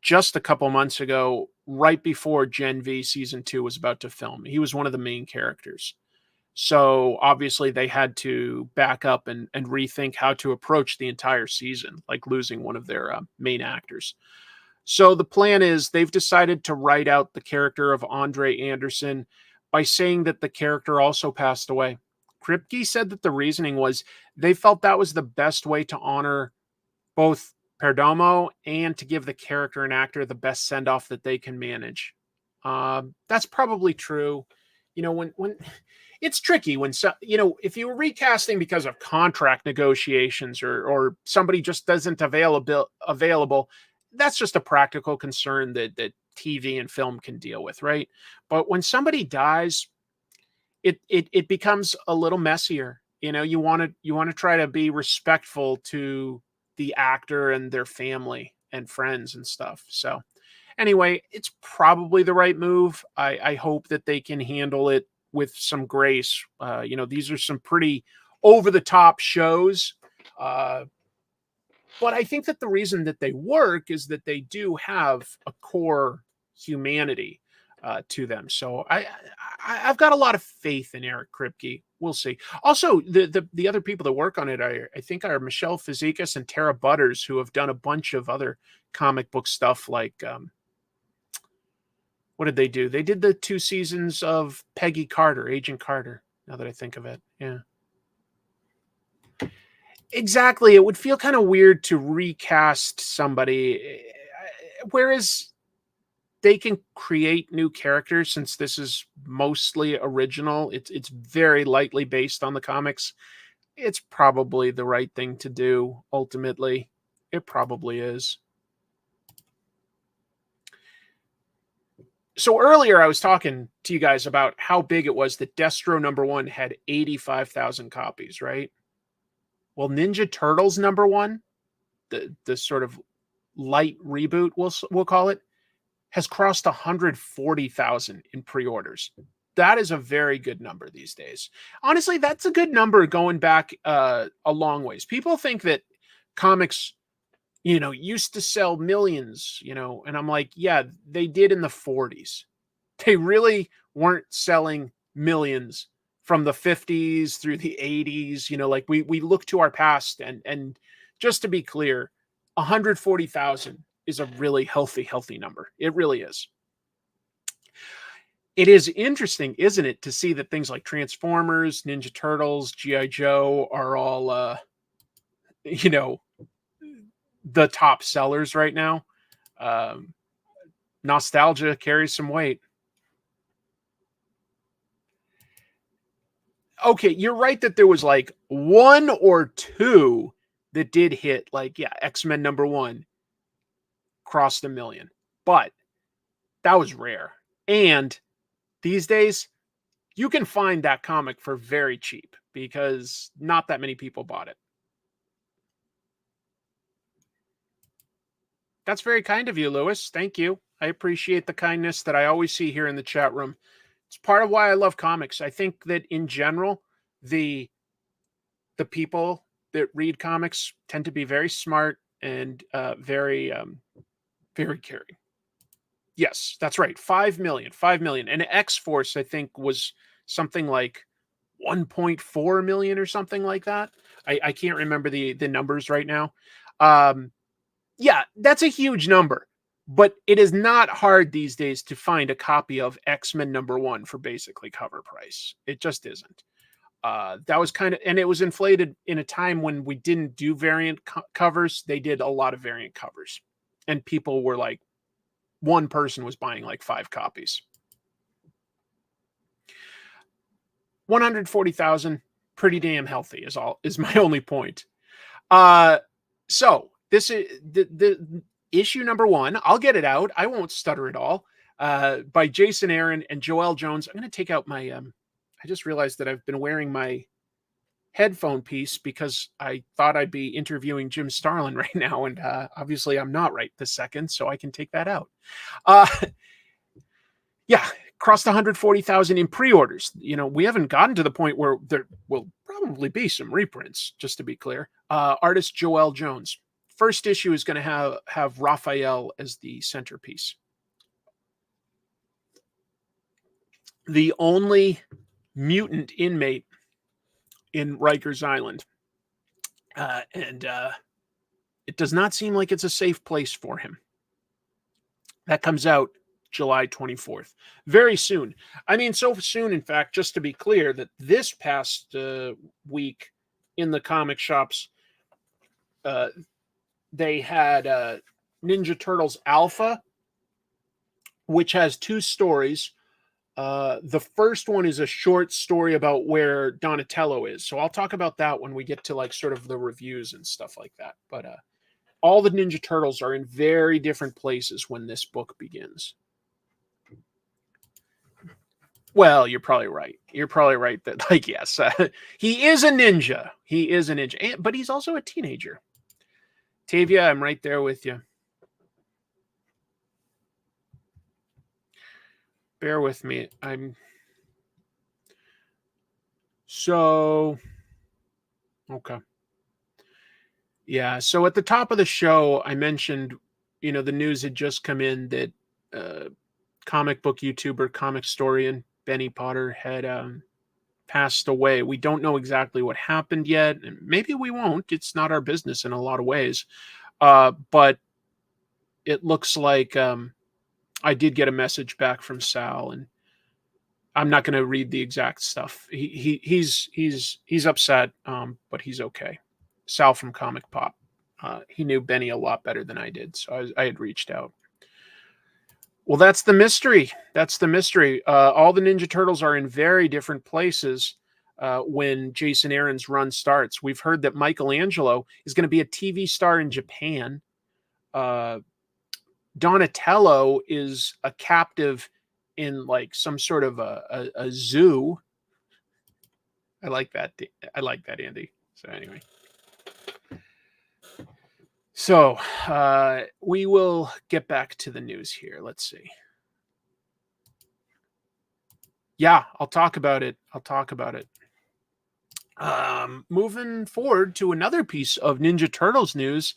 just a couple months ago, right before Gen V Season 2 was about to film. He was one of the main characters. So obviously they had to back up and rethink how to approach the entire season, like losing one of their main actors. So the plan is they've decided to write out the character of Andre Anderson by saying that the character also passed away. Kripke said that the reasoning was they felt that was the best way to honor both Perdomo and to give the character and actor the best send-off that they can manage. That's probably true. When it's tricky when if you were recasting because of contract negotiations or somebody just isn't available, that's just a practical concern that TV and film can deal with, right? But when somebody dies, it becomes a little messier. You want to try to be respectful to the actor and their family and friends and stuff. So anyway, it's probably the right move. I hope that they can handle it with some grace. These are some pretty over the top shows. But I think that the reason that they work is that they do have a core humanity to them. So I've got a lot of faith in Eric Kripke. We'll see. Also, the other people that work on it, I think, are Michelle Fazekas and Tara Butters, who have done a bunch of other comic book stuff. Like, what did they do? They did the 2 seasons of Peggy Carter, Agent Carter. Now that I think of it, yeah. Exactly. It would feel kind of weird to recast somebody, whereas they can create new characters since this is mostly original. It's very lightly based on the comics. It's probably the right thing to do, ultimately. It probably is. So earlier I was talking to you guys about how big it was that Destro #1 had 85,000 copies, right? Well, Ninja Turtles #1, the sort of light reboot, we'll call it, has crossed 140,000 in pre-orders. That is a very good number these days. Honestly, that's a good number going back a long ways. People think that comics, used to sell millions, and I'm like, yeah, they did in the 40s. They really weren't selling millions from the 50s through the 80s. Like we look to our past, and just to be clear, 140,000 is a really healthy number. It really is. It is interesting, isn't it, to see that things like Transformers, Ninja Turtles, G.I. Joe are all, the top sellers right now. Nostalgia carries some weight. Okay, you're right that there was like 1 or 2 that did hit, like, yeah, X-Men #1 crossed 1 million, but that was rare. And these days, you can find that comic for very cheap because not that many people bought it. That's very kind of you, Lewis. Thank you. I appreciate the kindness that I always see here in the chat room. It's part of why I love comics. I think that in general, the people that read comics tend to be very smart and very caring. Yes, that's right. 5 million. And X-Force, I think, was something like 1.4 million or something like that. I can't remember the numbers right now. Yeah, that's a huge number. But it is not hard these days to find a copy of X-Men #1 for basically cover price. It just isn't. That was and it was inflated in a time when we didn't do variant covers. They did a lot of variant covers. And people were like, one person was buying like 5 copies. 140,000, pretty damn healthy is my only point. So this is the issue #1. I'll get it out. I won't stutter at all. By Jason Aaron and Joelle Jones. I'm going to take out my, I just realized that I've been wearing my headphone piece because I thought I'd be interviewing Jim Starlin right now. And obviously I'm not right this second, so I can take that out. Yeah, crossed 140,000 in pre-orders. We haven't gotten to the point where there will probably be some reprints, just to be clear. Artist Joelle Jones. First issue is going to have Raphael as the centerpiece. The only mutant inmate in Rikers Island. And it does not seem like it's a safe place for him. That comes out July 24th. Very soon. I mean, so soon, in fact, just to be clear, that this past week in the comic shops, they had Ninja Turtles Alpha, which has 2 stories. The first one is a short story about where Donatello is. So I'll talk about that when we get to like sort of the reviews and stuff like that. But all the Ninja Turtles are in very different places when this book begins. Well, you're probably right. You're probably right that, like, yes, he is a ninja. He is a ninja, but he's also a teenager. Tavia, I'm right there with you. Bear with me. Okay. Yeah, so at the top of the show, I mentioned, the news had just come in that comic book YouTuber, Comicstorian, Benny Potter had passed away. We don't know exactly what happened yet, and maybe we won't. It's not our business in a lot of ways. But it looks like I did get a message back from Sal, and I'm not going to read the exact stuff. He's upset, but he's okay. Sal from Comic Pop. He knew Benny a lot better than I did, so I had reached out. Well, that's the mystery. That's the mystery. All the Ninja Turtles are in very different places when Jason Aaron's run starts. We've heard that Michelangelo is going to be a TV star in Japan. Donatello is a captive in like some sort of a zoo. I like that. I like that, Andy. So anyway. So we will get back to the news here. Let's see. Yeah, I'll talk about it. Moving forward to another piece of Ninja Turtles news.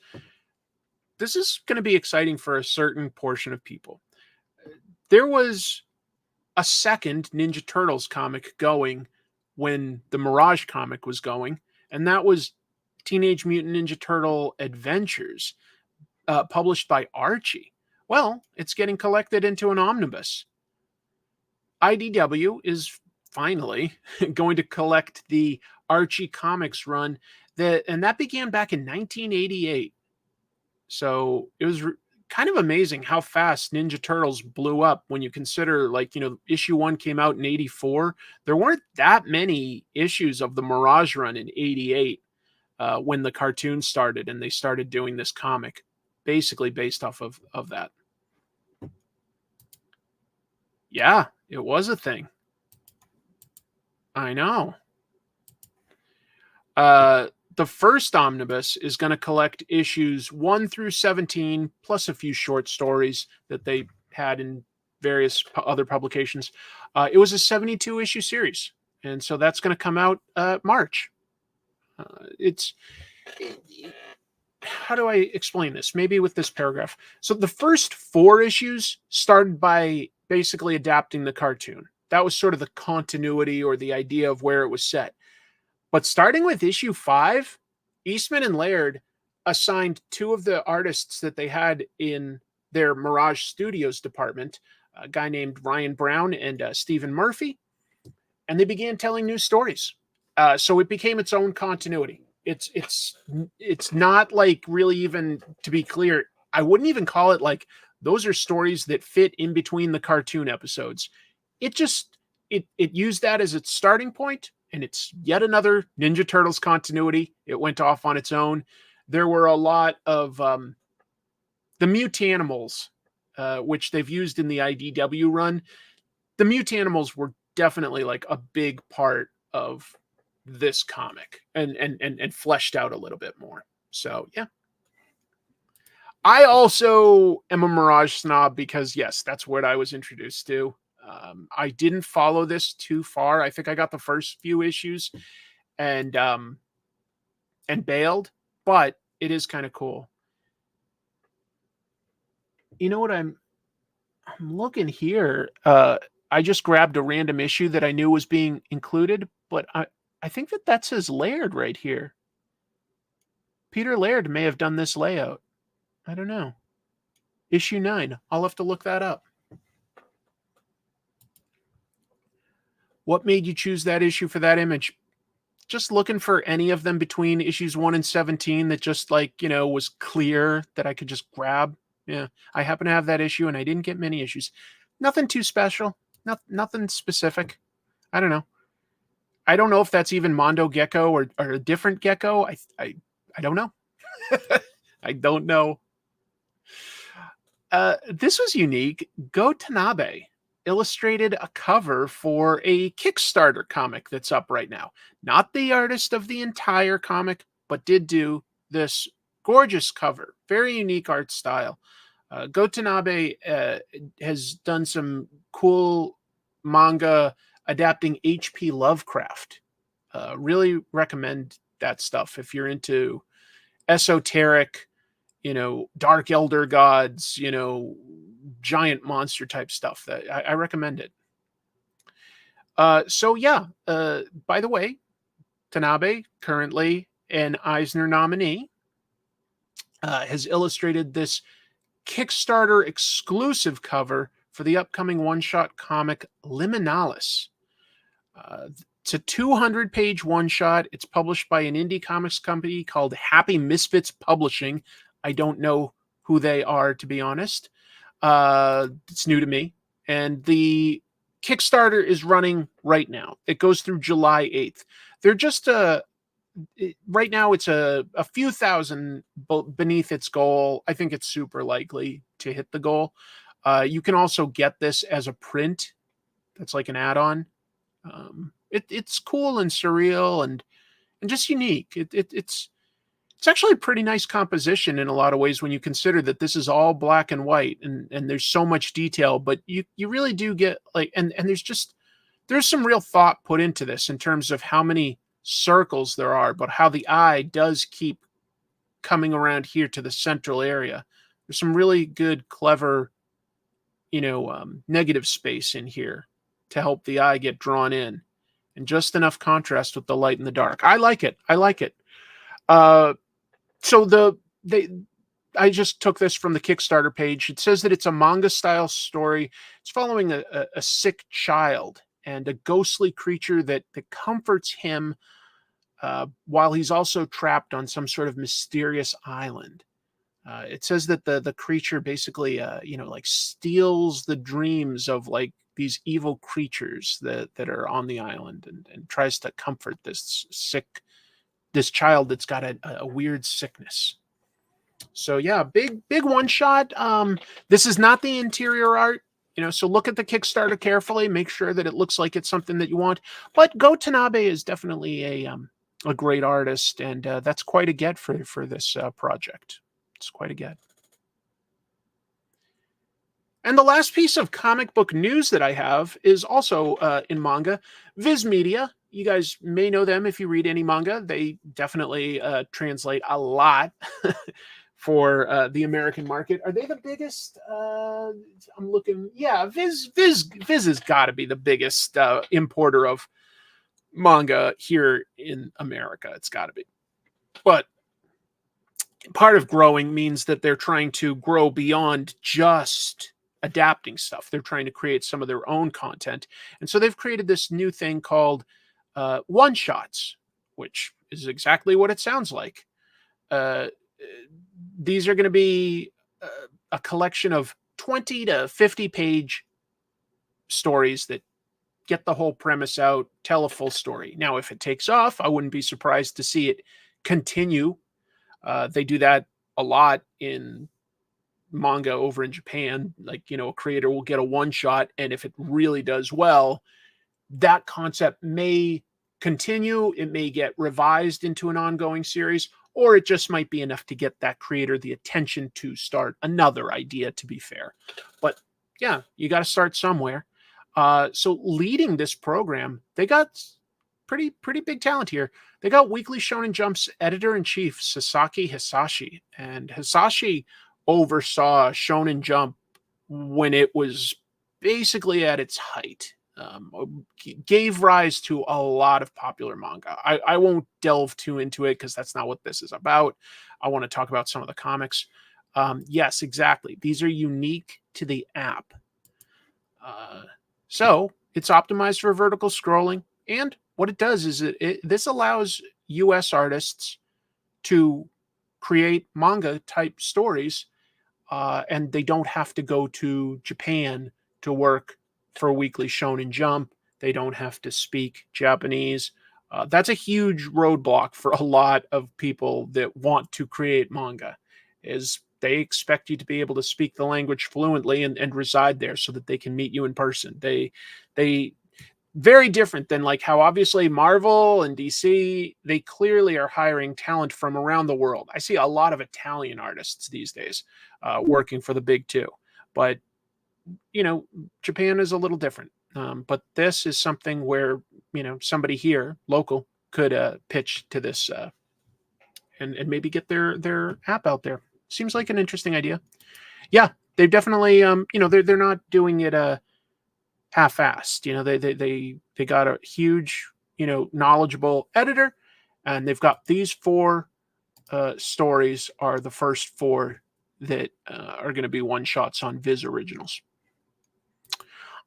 This is going to be exciting for a certain portion of people. There was a second Ninja Turtles comic going when the Mirage comic was going, and that was Teenage Mutant Ninja Turtle Adventures, published by Archie. Well, it's getting collected into an omnibus. IDW is finally going to collect the Archie Comics run, and that began back in 1988. So it was kind of amazing how fast Ninja Turtles blew up when you consider, like, issue 1 came out in 84. There weren't that many issues of the Mirage run in 88 when the cartoon started, and they started doing this comic basically based off of that. Yeah, it was a thing. I know. The first omnibus is going to collect issues 1 through 17, plus a few short stories that they had in various other publications. It was a 72-issue series, and so that's going to come out March. How do I explain this? Maybe with this paragraph. So the first 4 issues started by basically adapting the cartoon. That was sort of the continuity or the idea of where it was set. But starting with issue 5, Eastman and Laird assigned 2 of the artists that they had in their Mirage Studios department, a guy named Ryan Brown and Stephen Murphy, and they began telling new stories. So it became its own continuity. It's not like, really, even to be clear, I wouldn't even call it like those are stories that fit in between the cartoon episodes. It used that as its starting point, and it's yet another Ninja Turtles continuity. It went off on its own. There were a lot of the Mutanimals, which they've used in the IDW run. The Mutanimals were definitely like a big part of this comic and fleshed out a little bit more. So, yeah. I also am a Mirage snob because, yes, that's what I was introduced to. I didn't follow this too far. I think I got the first few issues and bailed, but it is kind of cool. You know what I'm looking here? I just grabbed a random issue that I knew was being included, but I think that says Laird right here. Peter Laird may have done this layout. I don't know. Issue 9. I'll have to look that up. What made you choose that issue for that image? Just looking for any of them between issues 1 and 17 that just like, was clear that I could just grab. Yeah, I happen to have that issue and I didn't get many issues. Nothing too special. Nothing specific. I don't know. I don't know if that's even Mondo Gecko or a different Gecko. I don't know. I don't know. This was unique. Go Tanabe illustrated a cover for a Kickstarter comic that's up right now. Not the artist of the entire comic, but did do this gorgeous cover. Very unique art style. Go Tanabe has done some cool manga adapting H.P. Lovecraft. Really recommend that stuff if you're into esoteric, dark elder gods, giant monster type stuff. That I recommend it. So yeah, by the way, Tanabe, currently an Eisner nominee, has illustrated this Kickstarter exclusive cover for the upcoming one-shot comic Liminalis. It's a 200-page one-shot. It's published by an indie comics company called Happy Misfits Publishing. I don't know who they are, to be honest. It's new to me. And the Kickstarter is running right now. It goes through July 8th. They're just right now it's a few thousand beneath its goal. I think it's super likely to hit the goal. You can also get this as a print. That's like an add-on. It's cool and surreal and just unique. It's actually a pretty nice composition in a lot of ways when you consider that this is all black and white and there's so much detail, but you really do get like, and there's some real thought put into this in terms of how many circles there are, but how the eye does keep coming around here to the central area. There's some really good, clever, negative space in here to help the eye get drawn in, and just enough contrast with the light and the dark. I like it. So I just took this from the Kickstarter page. It says that it's a manga style story. It's following a sick child and a ghostly creature that comforts him while he's also trapped on some sort of mysterious island. It says that the creature basically, like steals the dreams of like these evil creatures that are on the island and tries to comfort this child that's got a weird sickness. So yeah, big one shot. This is not the interior art, so look at the Kickstarter carefully, make sure that it looks like it's something that you want. But Go Tanabe is definitely a great artist, and that's quite a get for this project. It's quite a get. And the last piece of comic book news that I have is also in manga. Viz Media, you guys may know them if you read any manga. They definitely translate a lot for the American market. Are they the biggest? I'm looking. Yeah, Viz has got to be the biggest importer of manga here in America. It's got to be. But part of growing means that they're trying to grow beyond just adapting stuff. They're trying to create some of their own content. And so they've created this new thing called one-shots, which is exactly what it sounds like. These are going to be a collection of 20 to 50-page stories that get the whole premise out, tell a full story. Now, if it takes off, I wouldn't be surprised to see it continue. They do that a lot in manga over in Japan. Like, a creator will get a one shot, and if it really does well, that concept may continue. It may get revised into an ongoing series, or it just might be enough to get that creator the attention to start another idea, to be fair. But yeah, you got to start somewhere. So leading this program, they got pretty big talent here. They got Weekly Shonen Jump's editor-in-chief, Sasaki Hisashi. And Hisashi oversaw Shonen Jump when it was basically at its height. Gave rise to a lot of popular manga. I won't delve too into it because that's not what this is about. I want to talk about some of the comics. Yes, exactly. These are unique to the app. So It's optimized for vertical scrolling. And what it does is this allows US artists to create manga type stories, and they don't have to go to Japan to work for a weekly Shonen Jump. They don't have to speak Japanese. That's a huge roadblock for a lot of people that want to create manga, is they expect you to be able to speak the language fluently and reside there so that they can meet you in person. They very different than like how obviously Marvel and DC, they clearly are hiring talent from around the world. I see a lot of Italian artists these days working for the big two, but Japan is a little different. But this is something where somebody here local could pitch to this and maybe get their app out there. Seems like an interesting idea. Yeah, they've definitely they're not doing it half-assed. They got a huge knowledgeable editor, and they've got these 4 stories are the first 4 that are going to be one-shots on Viz Originals.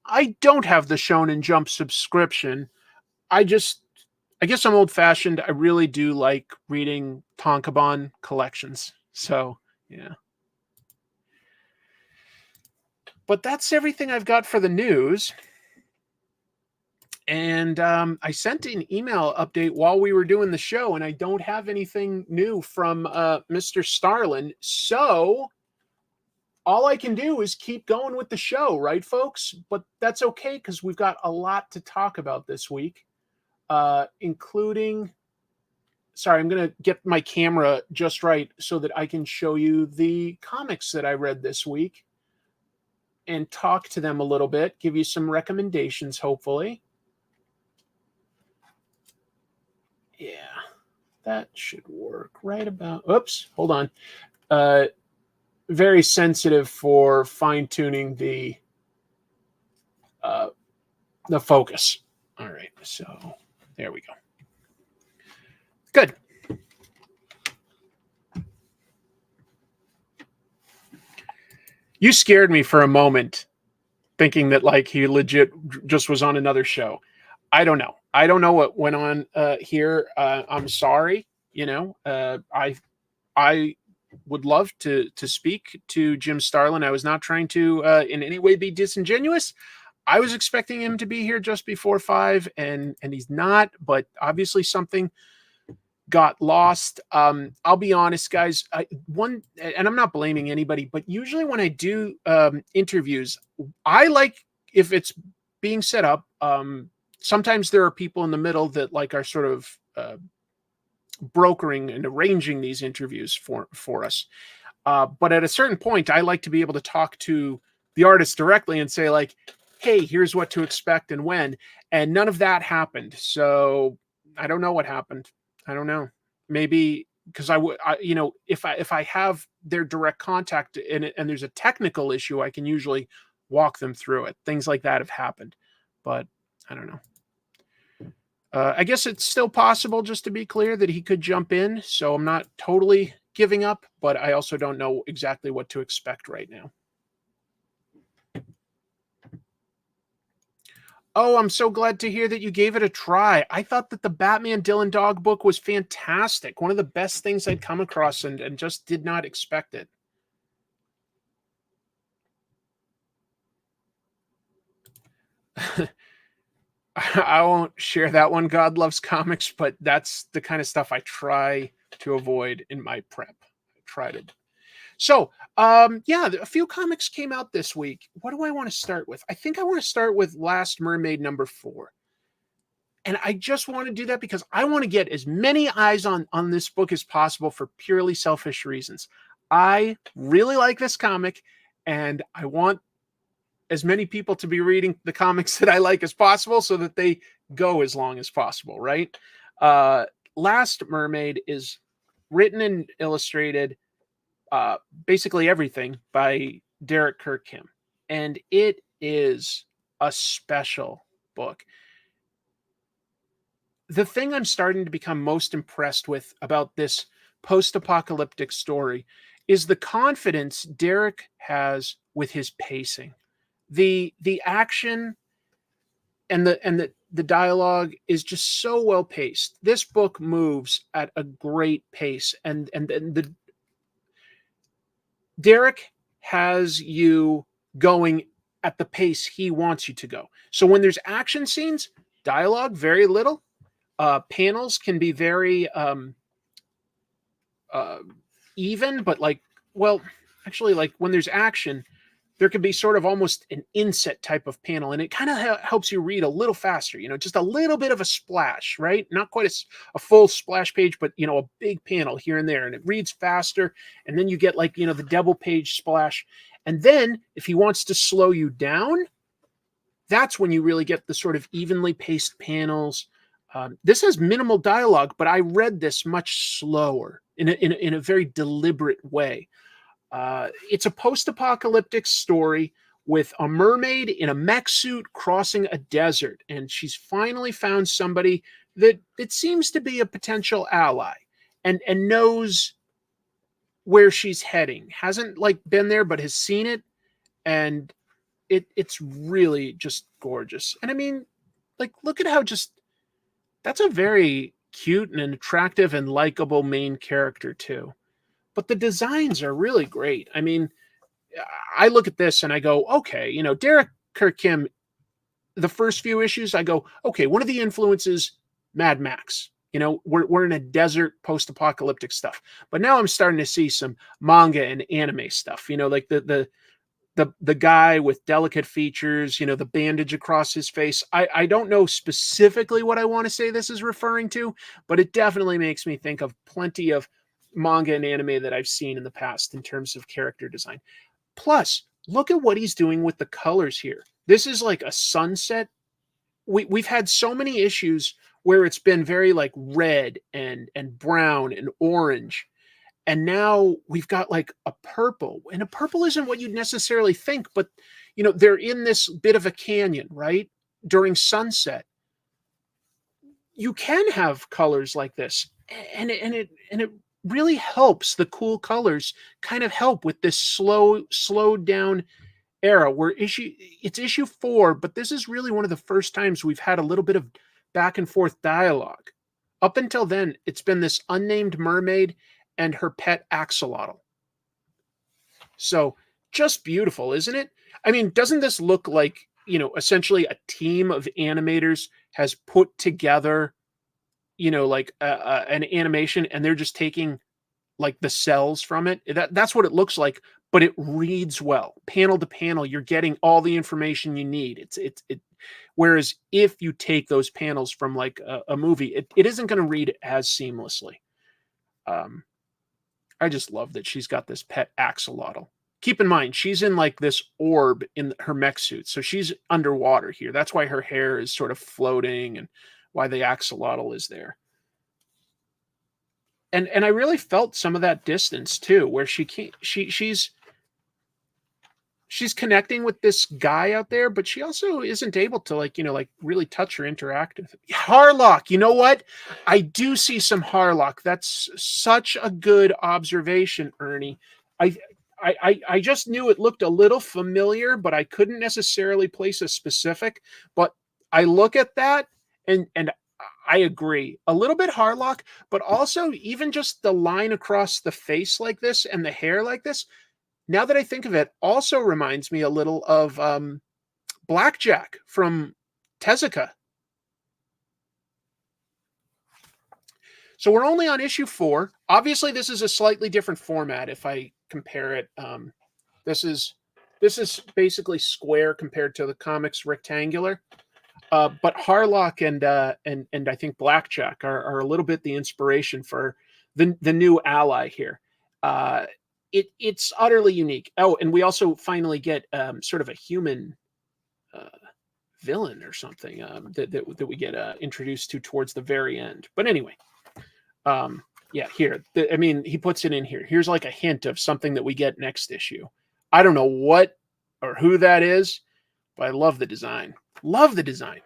I don't have the Shonen Jump subscription. I guess I'm old-fashioned. I really do like reading Tankobon collections. So, yeah. But that's everything I've got for the news. And I sent an email update while we were doing the show, and I don't have anything new from Mr. Starlin. So all I can do is keep going with the show, right, folks? But that's okay, because we've got a lot to talk about this week, including... Sorry, I'm going to get my camera just right so that I can show you the comics that I read this week and talk to them a little bit, give you some recommendations, hopefully. Yeah, that should work right about... Oops, hold on. Very sensitive for fine-tuning the focus. All right, so there we go. Good. You scared me for a moment, thinking that like he legit just was on another show. I don't know. I don't know what went on here. I'm sorry. I would love to speak to Jim Starlin. I was not trying to in any way be disingenuous. I was expecting him to be here just before 5, and he's not. But obviously something got lost. I'll be honest, guys. And I'm not blaming anybody, but usually when I do interviews, I like if it's being set up. Sometimes there are people in the middle that like are sort of brokering and arranging these interviews for us. But at a certain point, I like to be able to talk to the artist directly and say like, hey, here's what to expect and when. And none of that happened. So I don't know what happened. I don't know. Maybe because if I have their direct contact and there's a technical issue, I can usually walk them through it. Things like that have happened, but I don't know. I guess it's still possible, just to be clear, that he could jump in. So I'm not totally giving up, but I also don't know exactly what to expect right now. Oh, I'm so glad to hear that you gave it a try. I thought that the Batman Dylan Dog book was fantastic. One of the best things I'd come across, and just did not expect it. I won't share that one, God Loves Comics, but that's the kind of stuff I try to avoid in my prep. I try to. So, yeah, a few comics came out this week. What do I want to start with? I think I want to start with Last Mermaid number 4. And I just want to do that because I want to get as many eyes on this book as possible for purely selfish reasons. I really like this comic, and I want as many people to be reading the comics that I like as possible so that they go as long as possible, right? Last Mermaid is written and illustrated, basically everything, by Derek Kirkham. And it is a special book. The thing I'm starting to become most impressed with about this post-apocalyptic story is the confidence Derek has with his pacing. The action the dialogue is just so well paced. This book moves at a great pace, and the Derek has you going at the pace he wants you to go. So when there's action scenes, dialogue very little. Panels can be very even, but like, well, actually, like when there's action, there could be sort of almost an inset type of panel, and it kind of helps you read a little faster, just a little bit of a splash, right? Not quite a full splash page, but, a big panel here and there, and it reads faster. And then you get like, the double page splash. And then if he wants to slow you down, that's when you really get the sort of evenly paced panels. This has minimal dialogue, but I read this much slower in a very deliberate way. It's a post-apocalyptic story with a mermaid in a mech suit crossing a desert, and she's finally found somebody that seems to be a potential ally and knows where she's heading. Hasn't like been there, but has seen it, and it's really just gorgeous. And I mean, like, look at how that's a very cute and attractive and likable main character too. But the designs are really great. I mean, I look at this and I go, okay, Derek Kirk-Kim, the first few issues, I go, okay, one of the influences, Mad Max. We're in a desert post-apocalyptic stuff. But now I'm starting to see some manga and anime stuff, like the guy with delicate features, the bandage across his face. I don't know specifically what I want to say this is referring to, but it definitely makes me think of plenty of manga and anime that I've seen in the past in terms of character design. Plus, look at what he's doing with the colors here. This is like a sunset. We've had so many issues where it's been very like red and brown and orange. And now we've got like a purple, and a purple isn't what you'd necessarily think, but they're in this bit of a canyon, right? During sunset. You can have colors like this, and it really helps. The cool colors kind of help with this slowed down era where it's issue 4, but this is really one of the first times we've had a little bit of back and forth dialogue. Up until then, it's been this unnamed mermaid and her pet axolotl. So just beautiful, isn't it? I mean, doesn't this look like, essentially a team of animators has put together, like an animation, and they're just taking like the cells from it? That's what it looks like, but it reads well. Panel to panel, you're getting all the information you need. Whereas if you take those panels from like a movie, it isn't going to read as seamlessly. I just love that she's got this pet axolotl. Keep in mind, she's in like this orb in her mech suit. So she's underwater here. That's why her hair is sort of floating and why the axolotl is there. And I really felt some of that distance too, where she's connecting with this guy out there, but she also isn't able to like really touch or interact with him. Harlock, you know what? I do see some Harlock. That's such a good observation, Ernie. I just knew it looked a little familiar, but I couldn't necessarily place a specific. But I look at that and I agree. A little bit Harlock, but also even just the line across the face like this and the hair like this, now that I think of it, also reminds me a little of Blackjack from Tezuka. So we're only on issue 4. Obviously, this is a slightly different format if I compare it. This is basically square compared to the comics rectangular. But Harlock and I think Blackjack are a little bit the inspiration for the new ally here. It's utterly unique. Oh, and we also finally get sort of a human villain or something that we get introduced to towards the very end. But anyway, yeah, here. I mean, he puts it in here. Here's like a hint of something that we get next issue. I don't know what or who that is, but I love the design. Love the design.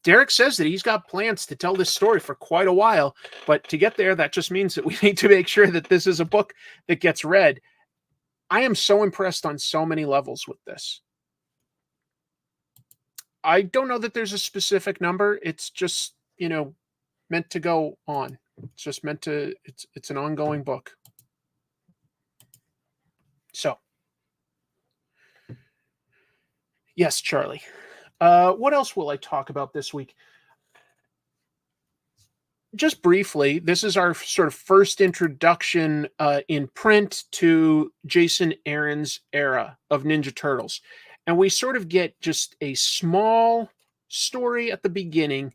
Derek says that he's got plans to tell this story for quite a while, but to get there, that just means that we need to make sure that this is a book that gets read. I am so impressed on so many levels with this. I don't know that there's a specific number. It's just, meant to go on. It's just meant to, it's an ongoing book. So, yes, Charlie. What else will I talk about this week? Just briefly, this is our sort of first introduction in print to Jason Aaron's era of Ninja Turtles. And we sort of get just a small story at the beginning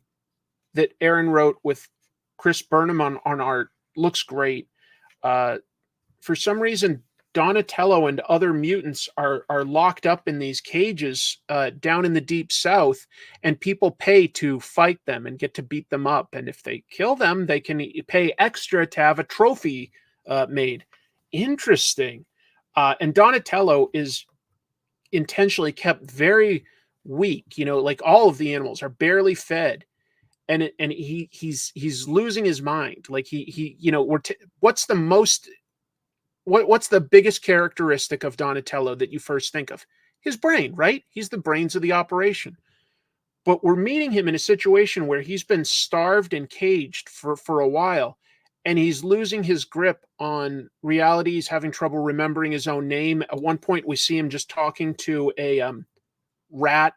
that Aaron wrote with Chris Burnham on art. Looks great. For some reason, Donatello and other mutants are locked up in these cages down in the deep south, and people pay to fight them and get to beat them up. And if they kill them, they can pay extra to have a trophy made. Interesting. And Donatello is intentionally kept very weak. Like all of the animals are barely fed. And he's losing his mind. Like what's the biggest characteristic of Donatello that you first think of? His brain, right? He's the brains of the operation. But we're meeting him in a situation where he's been starved and caged for a while, and he's losing his grip on reality. He's having trouble remembering his own name. At one point, we see him just talking to a rat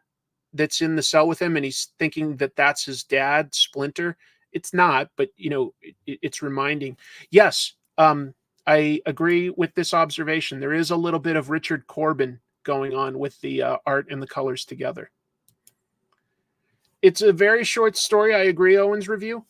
that's in the cell with him, and he's thinking that that's his dad, Splinter. It's not, but it's reminding. Yes, I agree with this observation. There is a little bit of Richard Corbin going on with the art and the colors together. It's a very short story. I agree, Owen's review,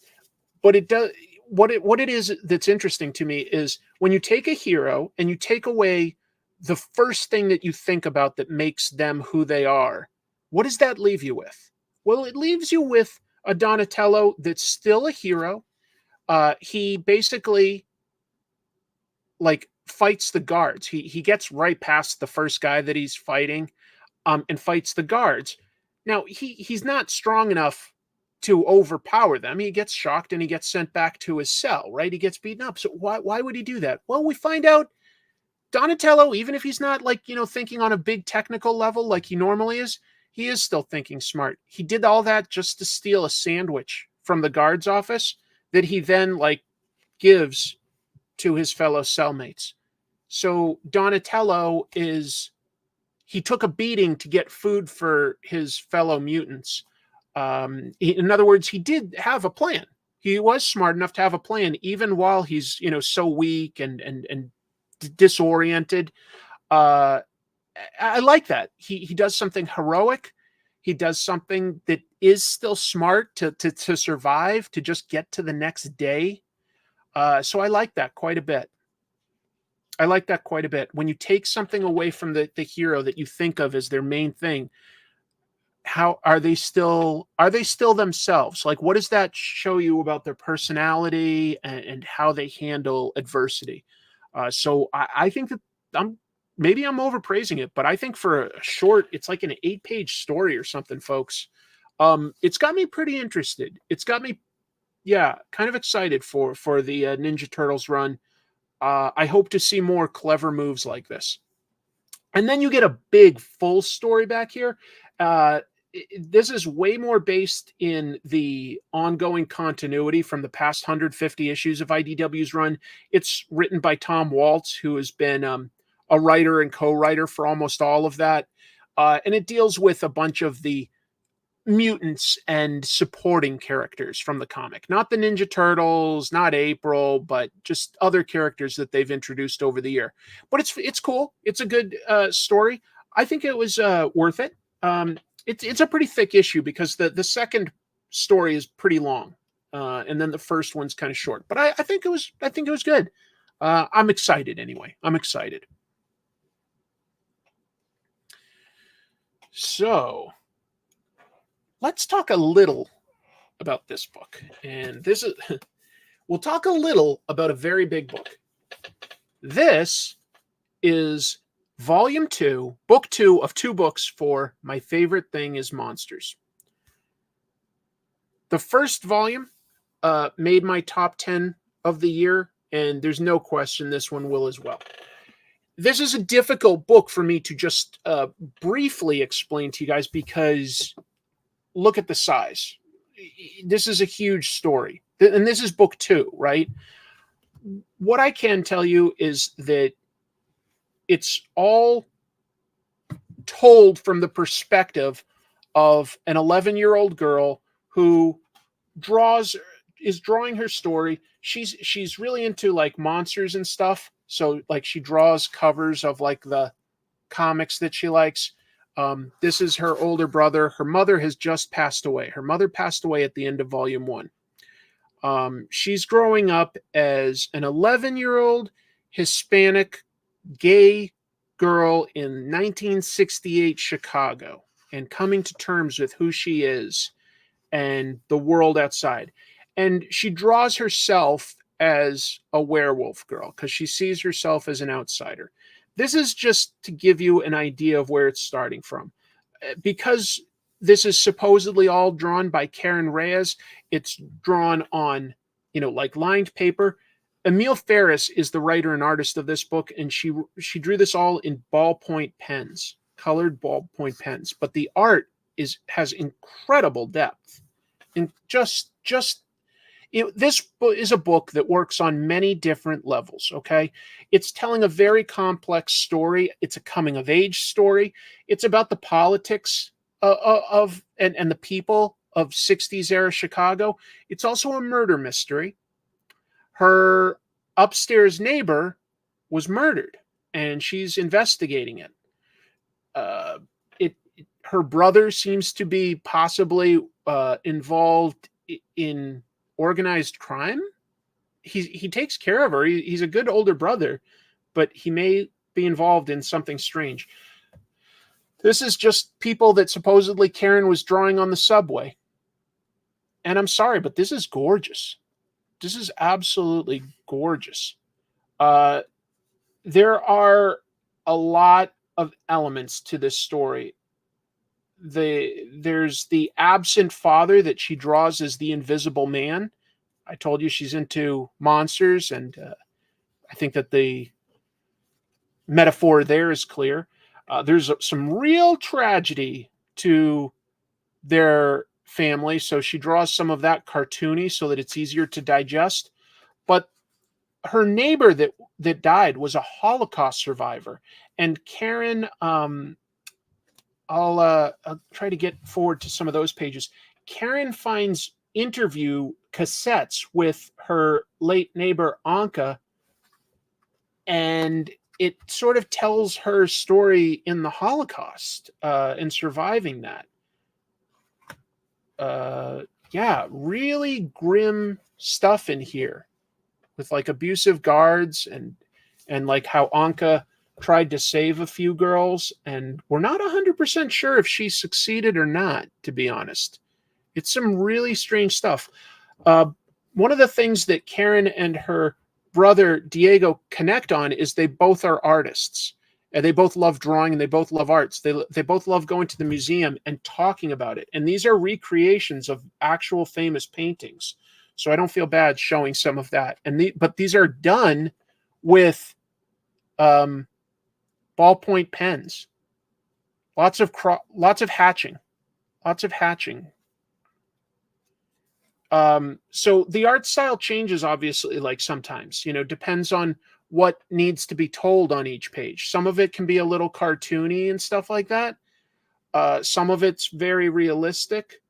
but it does what it is that's interesting to me is when you take a hero and you take away the first thing that you think about that makes them who they are. What does that leave you with? Well, it leaves you with a Donatello that's still a hero. He basically fights the guards. He gets right past the first guy that he's fighting, and fights the guards. Now he's not strong enough to overpower them. He gets shocked and he gets sent back to his cell, right? He gets beaten up. So why would he do that? Well, we find out Donatello, even if he's not thinking on a big technical level like he normally is, he is still thinking smart. He did all that just to steal a sandwich from the guard's office that he then gives to his fellow cellmates. So Donatello he took a beating to get food for his fellow mutants. In other words, he did have a plan. He was smart enough to have a plan, even while he's, so weak and disoriented. I like that. He does something heroic. He does something that is still smart to survive, to just get to the next day. So I like that quite a bit. When you take something away from the hero that you think of as their main thing, how are they still themselves? What does that show you about their personality and how they handle adversity? So I think that I'm overpraising it, but I think for a short, it's like an 8-page story or something, folks. It's got me pretty interested. It's got me, kind of excited for the Ninja Turtles run. I hope to see more clever moves like this. And then you get a big full story back here. This is way more based in the ongoing continuity from the past 150 issues of IDW's run. It's written by Tom Waltz, who has been a writer and co-writer for almost all of that. And it deals with a bunch of the mutants and supporting characters from the comic. Not the Ninja Turtles, not April, but just other characters that they've introduced over the year. But it's cool. It's a good story. I think it was worth it. It's a pretty thick issue because the second story is pretty long, and then the first one's kind of short. But I think it was good. I'm excited anyway. I'm excited. So let's talk a little about this book. And we'll talk a little about a very big book. This is Volume 2, Book 2 of 2 books for My Favorite Thing is Monsters. The first volume made my top 10 of the year, and there's no question this one will as well. This is a difficult book for me to just briefly explain to you guys because look at the size. This is a huge story. And this is book 2, right? What I can tell you is that it's all told from the perspective of an 11-year-old girl who is drawing her story. She's really into like monsters and stuff. So like she draws covers of like the comics that she likes. This is her older brother. Her mother has just passed away. Her mother passed away at the end of volume 1. She's growing up as an 11-year-old Hispanic gay girl in 1968 Chicago and coming to terms with who she is and the world outside. And she draws herself as a werewolf girl because she sees herself as an outsider. This is just to give you an idea of where it's starting from. Because this is supposedly all drawn by Karen Reyes, it's drawn on, like lined paper. Emile Ferris is the writer and artist of this book, and she drew this all in ballpoint pens, colored ballpoint pens. But the art has incredible depth. And this is a book that works on many different levels, okay? It's telling a very complex story. It's a coming-of-age story. It's about the politics of the people of 60s-era Chicago. It's also a murder mystery. Her upstairs neighbor was murdered, and she's investigating it. Her brother seems to be possibly involved in organized crime. He takes care of her. He's a good older brother, but he may be involved in something strange. This is just people that supposedly Karen was drawing on the subway. And I'm sorry, but this is gorgeous. This is absolutely gorgeous. There are a lot of elements to this story. There's the absent father that she draws as the Invisible Man. I told you she's into monsters, and I think that the metaphor there is clear. There's some real tragedy to their family, so she draws some of that cartoony so that it's easier to digest. But her neighbor that died was a Holocaust survivor, and Karen, I'll try to get forward to some of those pages. Karen finds interview cassettes with her late neighbor Anka, and it sort of tells her story in the Holocaust and surviving that. Really grim stuff in here with like abusive guards and like how Anka tried to save a few girls, and we're not 100% sure if she succeeded or not, to be honest. It's some really strange stuff. One of the things that Karen and her brother Diego connect on is they both are artists, and they both love drawing, and they both love arts. They both love going to the museum and talking about it. And these are recreations of actual famous paintings. So I don't feel bad showing some of that. But these are done with ballpoint pens. Lots of hatching. So the art style changes, obviously, like sometimes, depends on what needs to be told on each page. Some of it can be a little cartoony and stuff like that. Some of it's very realistic.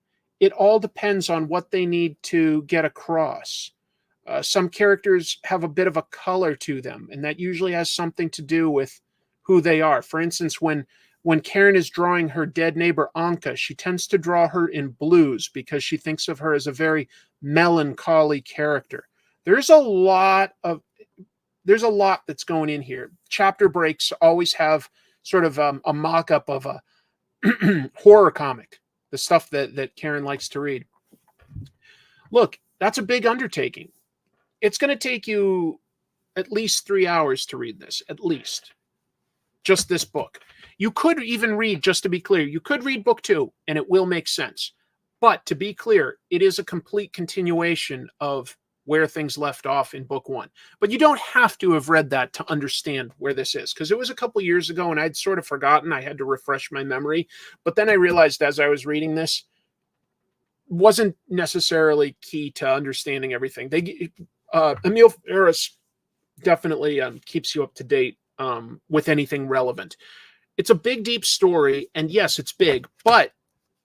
It all depends on what they need to get across. Some characters have a bit of a color to them, and that usually has something to do with who they are. For instance, when Karen is drawing her dead neighbor Anka, she tends to draw her in blues because she thinks of her as a very melancholy character. There's a lot that's going in here. Chapter breaks always have sort of a mock-up of a horror comic, the stuff that Karen likes to read. Look, that's a big undertaking. It's going to take you at least 3 hours to read this, at least. Just this book. You could even read, just to be clear, you could read book 2 and it will make sense. But to be clear, it is a complete continuation of where things left off in book 1. But you don't have to have read that to understand where this is, because it was a couple years ago and I'd sort of forgotten. I had to refresh my memory. But then I realized as I was reading this, wasn't necessarily key to understanding everything. Emil Ferris definitely keeps you up to date with anything relevant. It's a big, deep story, and yes, it's big, but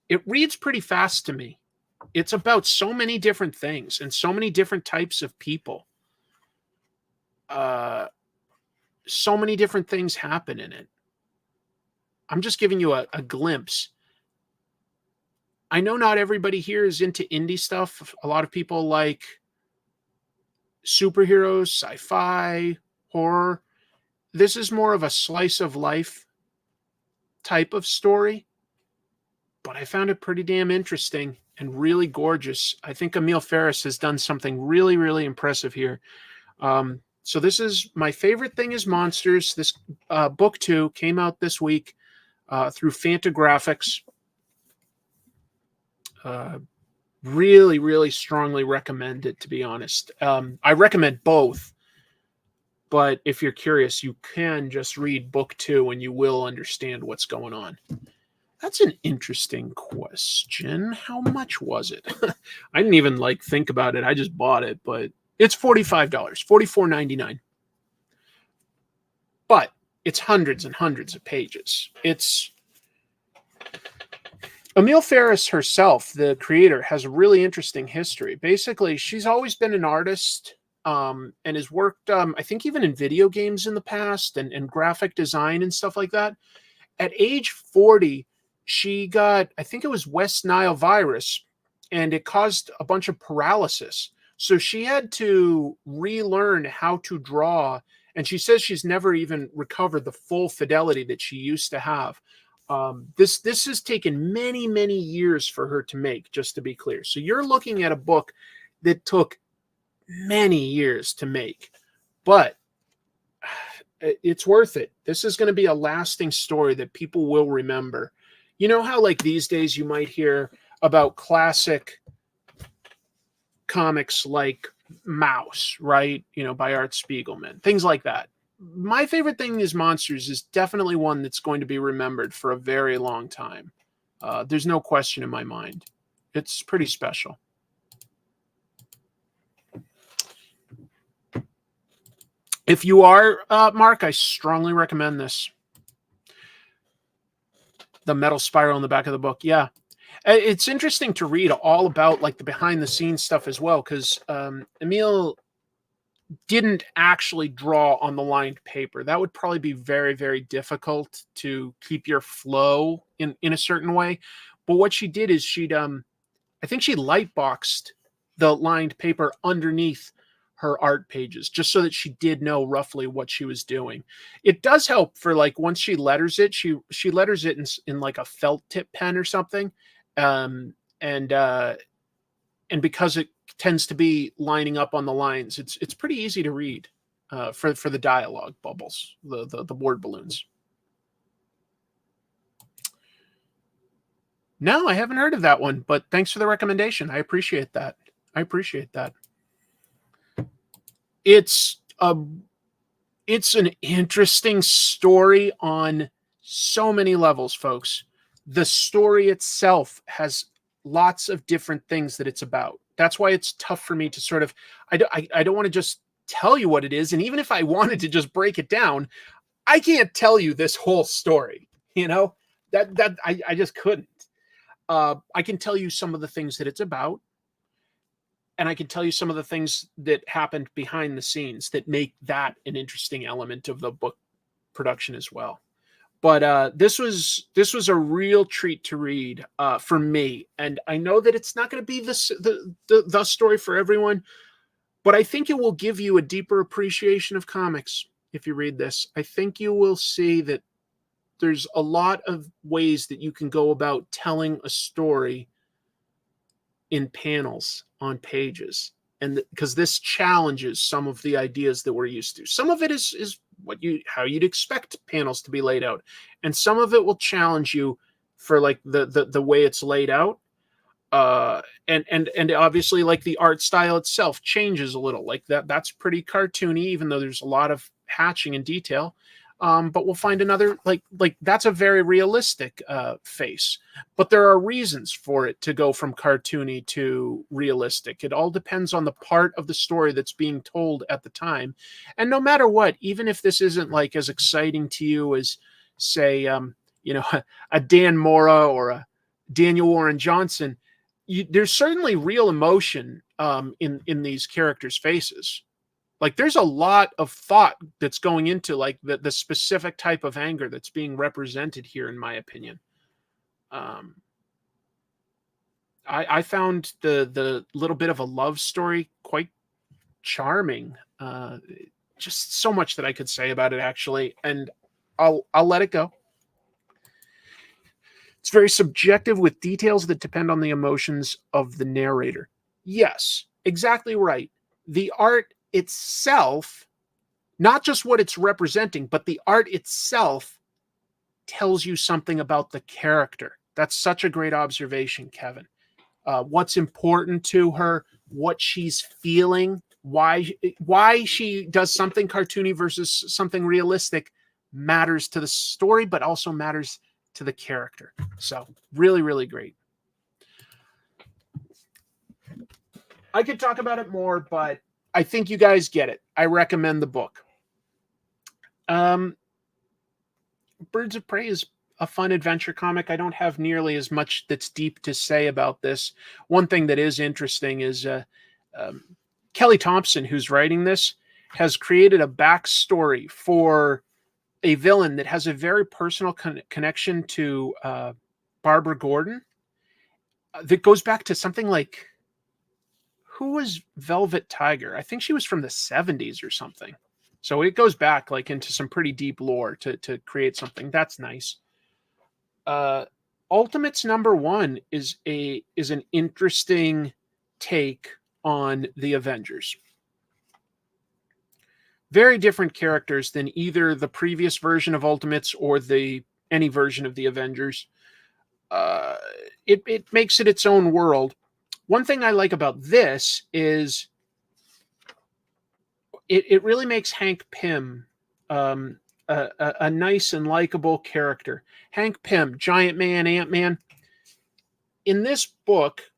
it reads pretty fast to me. It's about so many different things and so many different types of people. So many different things happen in it. I'm just giving you a glimpse. I know not everybody here is into indie stuff. A lot of people like superheroes, sci-fi, horror. This is more of a slice of life type of story, but I found it pretty damn interesting and really gorgeous. I think Emil Ferris has done something really, really impressive here. So this is my favorite thing is Monsters. This book 2 came out this week through Fantagraphics. Really, really strongly recommend it, to be honest. I recommend both, but if you're curious, you can just read book 2 and you will understand what's going on. That's an interesting question. How much was it? I didn't even think about it. I just bought it, but it's $45, $44.99. But it's hundreds and hundreds of pages. It's Emil Ferris herself, the creator, has a really interesting history. Basically, she's always been an artist and has worked, I think, even in video games in the past and graphic design and stuff like that. At age 40, she got, I think it was West Nile virus, and it caused a bunch of paralysis. So she had to relearn how to draw, and she says she's never even recovered the full fidelity that she used to have. This has taken many, many years for her to make, just to be clear. So you're looking at a book that took many years to make, but it's worth it. This is going to be a lasting story that people will remember. You know how these days you might hear about classic comics like Mouse, right? By Art Spiegelman, things like that. My favorite thing is Monsters is definitely one that's going to be remembered for a very long time. There's no question in my mind. It's pretty special. If you are, Mark, I strongly recommend this. The metal spiral in the back of the book. Yeah. It's interesting to read all about the behind the scenes stuff as well, because Emil didn't actually draw on the lined paper. That would probably be very, very difficult to keep your flow in a certain way. But what she did is I think she lightboxed the lined paper underneath her art pages, just so that she did know roughly what she was doing. It does help for once she letters it, she letters it in a felt tip pen or something. And because it tends to be lining up on the lines, it's pretty easy to read for the dialogue bubbles, the word balloons. No, I haven't heard of that one, but thanks for the recommendation. I appreciate that. It's an interesting story on so many levels, folks. The story itself has lots of different things that it's about. That's why it's tough for me to sort of, I don't want to just tell you what it is. And even if I wanted to just break it down, I can't tell you this whole story, that I just couldn't. I can tell you some of the things that it's about, and I can tell you some of the things that happened behind the scenes that make that an interesting element of the book production as well. But this was a real treat to read for me, and I know that it's not going to be the story for everyone, but I think it will give you a deeper appreciation of comics if you read this. I think you will see that there's a lot of ways that you can go about telling a story in panels on pages, and because this challenges some of the ideas that we're used to. Some of it is how you'd expect panels to be laid out, and some of it will challenge you for the way it's laid out, and obviously the art style itself changes a little. That's pretty cartoony, even though there's a lot of hatching and detail. but we'll find another, like that's a very realistic face. But there are reasons for it to go from cartoony to realistic. It all depends on the part of the story that's being told at the time. And no matter what, even if this isn't like as exciting to you as, say, a Dan Mora or a Daniel Warren Johnson, there's certainly real emotion in these characters' faces. Like there's a lot of thought that's going into like the specific type of anger that's being represented here, in my opinion. I found the little bit of a love story quite charming. Just so much that I could say about it, actually, and I'll let it go. It's very subjective with details that depend on the emotions of the narrator. Yes, exactly right. The art itself, not just what it's representing, but the art itself tells you something about the character. That's such a great observation, Kevin. What's important to her, what she's feeling, why she does something cartoony versus something realistic matters to the story, but also matters to the character. So really, really great. I could talk about it more, but I think you guys get it. I recommend the book. Birds of Prey is a fun adventure comic. I don't have nearly as much that's deep to say about this. One thing that is interesting is Kelly Thompson, who's writing this, has created a backstory for a villain that has a very personal connection to Barbara Gordon that goes back to something like, who was Velvet Tiger? I think she was from the 70s or something. So it goes back like into some pretty deep lore to create something. That's nice. Ultimates #1 is an interesting take on the Avengers. Very different characters than either the previous version of Ultimates or any version of the Avengers. It makes it its own world. One thing I like about this is it really makes Hank Pym a nice and likable character. Hank Pym, Giant Man, Ant-Man. In this book,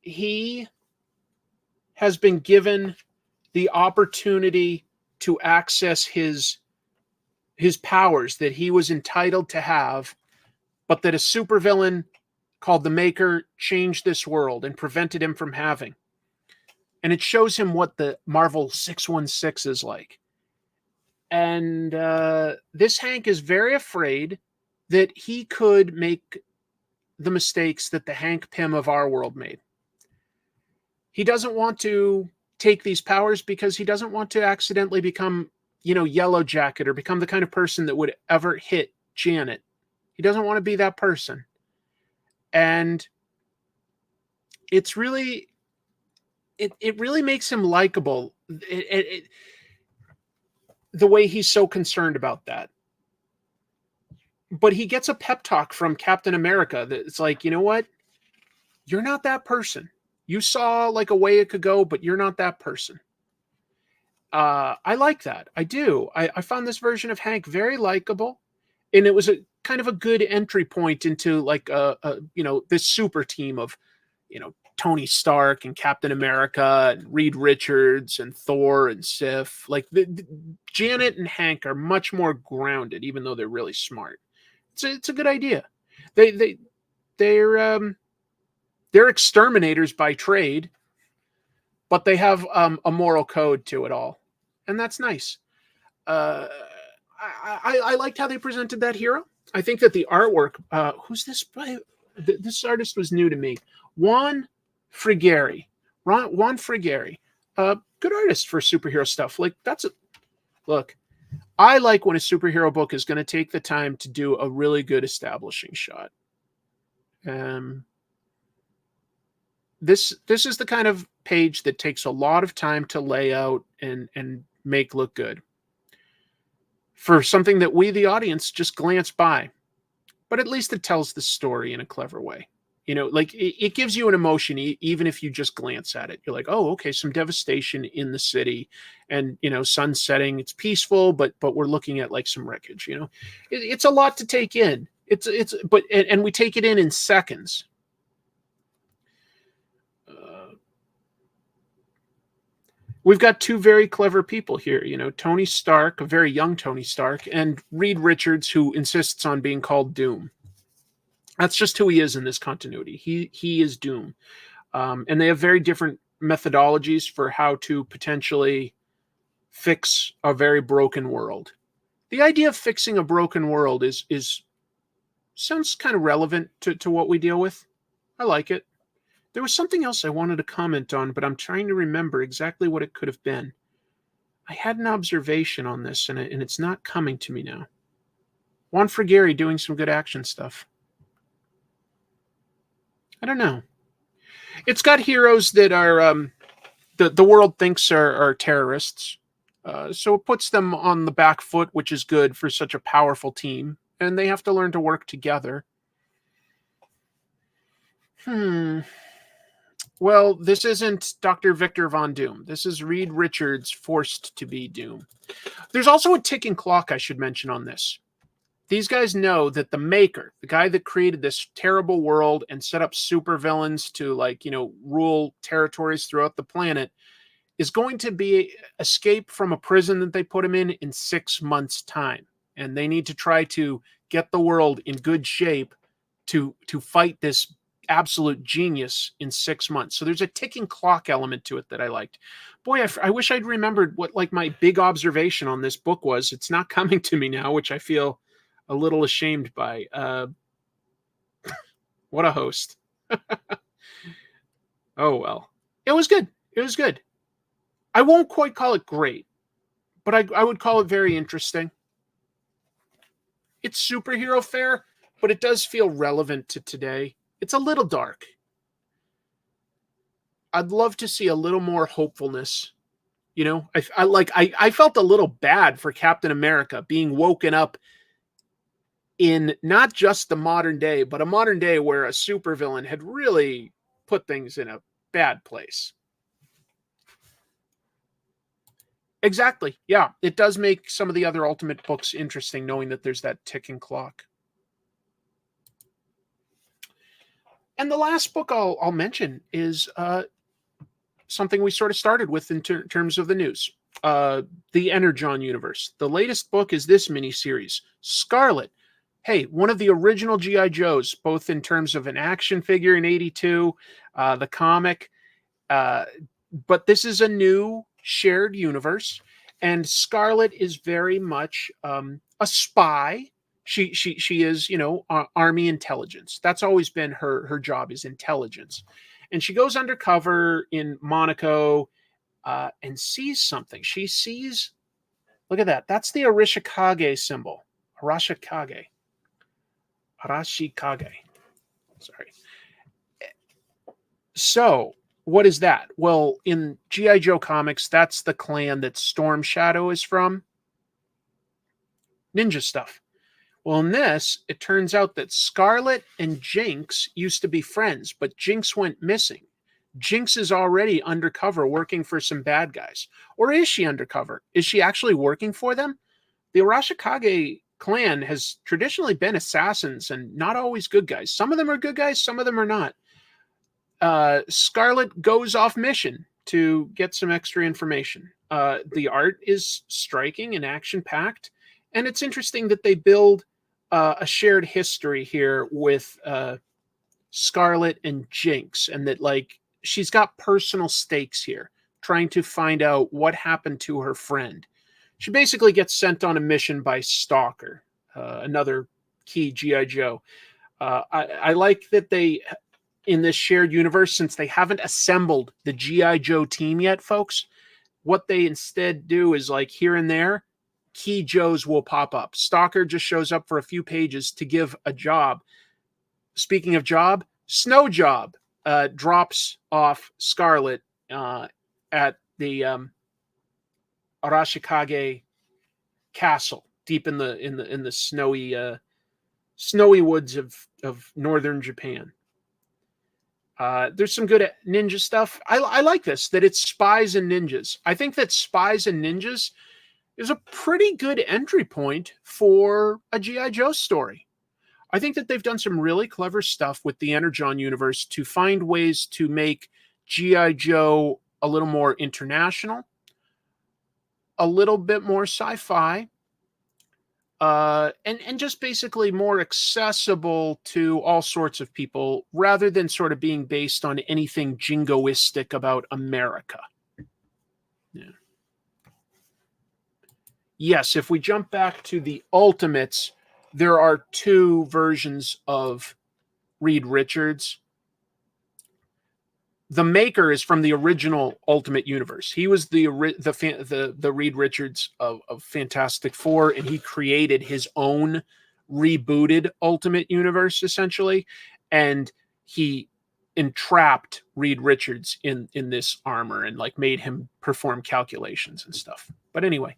he has been given the opportunity to access his powers that he was entitled to have, but that a supervillain called the Maker changed this world and prevented him from having. And it shows him what the Marvel 616 is like. And this Hank is very afraid that he could make the mistakes that the Hank Pym of our world made. He doesn't want to take these powers because he doesn't want to accidentally become, Yellow Jacket or become the kind of person that would ever hit Janet. He doesn't want to be that person. And it's really, it really makes him likable. The way he's so concerned about that. But he gets a pep talk from Captain America that's like, you know what? You're not that person. You saw like a way it could go, but you're not that person. I like that. I do. I found this version of Hank very likable, and it was a kind of a good entry point into like this super team of, Tony Stark and Captain America and Reed Richards and Thor and Sif. Like Janet and Hank are much more grounded, even though they're really smart. It's a good idea. They're exterminators by trade, but they have a moral code to it all, and that's nice. I liked how they presented that hero. I think that the artwork. Who's this? This artist was new to me. Juan Frigeri. Good artist for superhero stuff. Like look. I like when a superhero book is going to take the time to do a really good establishing shot. This is the kind of page that takes a lot of time to lay out and make look good. For something that we, the audience, just glance by. But at least it tells the story in a clever way. You know, like it gives you an emotion, even if you just glance at it. You're like, oh, okay, some devastation in the city, and you know, sun setting. It's peaceful, but we're looking at like some wreckage. You know, it's a lot to take in. And we take it in seconds. We've got two very clever people here. You know, Tony Stark, a very young Tony Stark, and Reed Richards, who insists on being called Doom. That's just who he is in this continuity. He is Doom. And they have very different methodologies for how to potentially fix a very broken world. The idea of fixing a broken world is sounds kind of relevant to what we deal with. I like it. There was something else I wanted to comment on, but I'm trying to remember exactly what it could have been. I had an observation on this, and it's not coming to me now. Juan Frigeri doing some good action stuff. I don't know. It's got heroes that are the world thinks are terrorists. So it puts them on the back foot, which is good for such a powerful team. And they have to learn to work together. Well, this isn't Dr. Victor Von Doom. This is Reed Richards forced to be Doom. There's also a ticking clock I should mention on this. These guys know that the maker, the guy that created this terrible world and set up supervillains to, like, you know, rule territories throughout the planet, is going to be escape from a prison that they put him in 6 months' time. And they need to try to get the world in good shape to fight this absolute genius in 6 months. So there's a ticking clock element to it that I liked. Boy, I wish I'd remembered what like my big observation on this book was. It's not coming to me now, which I feel a little ashamed by. What a host. Oh, well. It was good. It was good. I won't quite call it great, but I would call it very interesting. It's superhero fare, but it does feel relevant to today. It's a little dark. I'd love to see a little more hopefulness. You know, I felt a little bad for Captain America being woken up in not just the modern day, but a modern day where a supervillain had really put things in a bad place. Exactly. Yeah, it does make some of the other Ultimate books interesting, knowing that there's that ticking clock. And the last book I'll mention is something we sort of started with in terms of the news. The Energon universe. The latest book is this miniseries, Scarlett. Hey, one of the original G.I. Joes, both in terms of an action figure in '82, the comic, but this is a new shared universe, and Scarlett is very much a spy. She is, you know, army intelligence. That's always been her job, is intelligence. And she goes undercover in Monaco and sees something. She sees, look at that. That's the Arashikage symbol. Arashikage. Sorry. So, what is that? Well, in G.I. Joe comics, that's the clan that Storm Shadow is from. Ninja stuff. Well, in this, it turns out that Scarlett and Jinx used to be friends, but Jinx went missing. Jinx is already undercover working for some bad guys. Or is she undercover? Is she actually working for them? The Arashikage clan has traditionally been assassins and not always good guys. Some of them are good guys, some of them are not. Scarlett goes off mission to get some extra information. The art is striking and action-packed, and it's interesting that they build a shared history here with Scarlett and Jinx, and that, like, she's got personal stakes here, trying to find out what happened to her friend. She basically gets sent on a mission by Stalker, another key G.I. Joe. I like that they, in this shared universe, since they haven't assembled the G.I. Joe team yet, folks, what they instead do is, like, here and there, key Joes will pop up. Stalker just shows up for a few pages to give a job. Speaking of job, Snow Job drops off Scarlett at the Arashikage castle deep in the snowy woods of northern Japan. There's some good ninja stuff. I like this, that it's spies and ninjas. I think that spies and ninjas is a pretty good entry point for a G.I. Joe story. I think that they've done some really clever stuff with the Energon universe to find ways to make G.I. Joe a little more international, a little bit more sci-fi, and just basically more accessible to all sorts of people rather than sort of being based on anything jingoistic about America. Yeah. Yes, if we jump back to the Ultimates, there are two versions of Reed Richards. The maker is from the original Ultimate Universe. He was the Reed Richards of Fantastic Four, and he created his own rebooted Ultimate Universe, essentially. And he entrapped Reed Richards in this armor and like made him perform calculations and stuff. But anyway,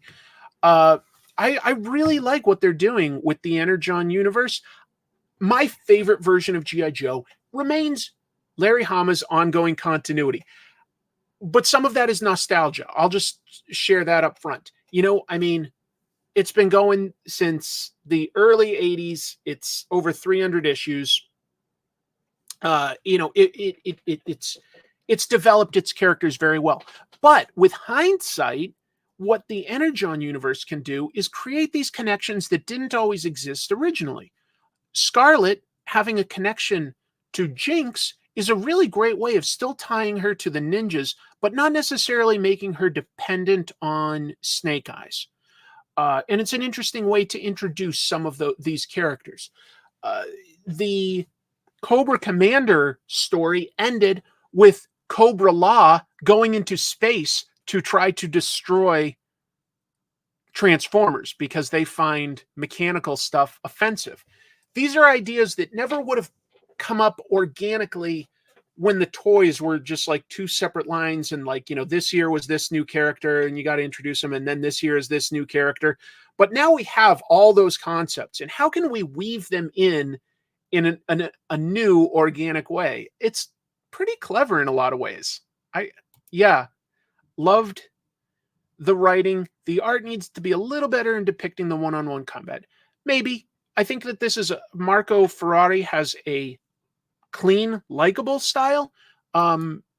I really like what they're doing with the Energon universe. My favorite version of G.I. Joe remains Larry Hama's ongoing continuity. But some of that is nostalgia. I'll just share that up front. You know, I mean, it's been going since the early 80s. It's over 300 issues. You know, it's developed its characters very well. But with hindsight, what the Energon universe can do is create these connections that didn't always exist originally. Scarlett having a connection to Jinx is a really great way of still tying her to the ninjas, but not necessarily making her dependent on Snake Eyes. And it's an interesting way to introduce some of these characters. The Cobra Commander story ended with Cobra Law going into space to try to destroy Transformers because they find mechanical stuff offensive. These are ideas that never would have come up organically when the toys were just like two separate lines and like, you know, this year was this new character and you got to introduce them, and then this year is this new character. But now we have all those concepts, and how can we weave them in a new organic way? It's pretty clever in a lot of ways. Loved the writing. The art needs to be a little better in depicting the one-on-one combat. Maybe. I think that this is Marco Ferrari has a clean, likable style.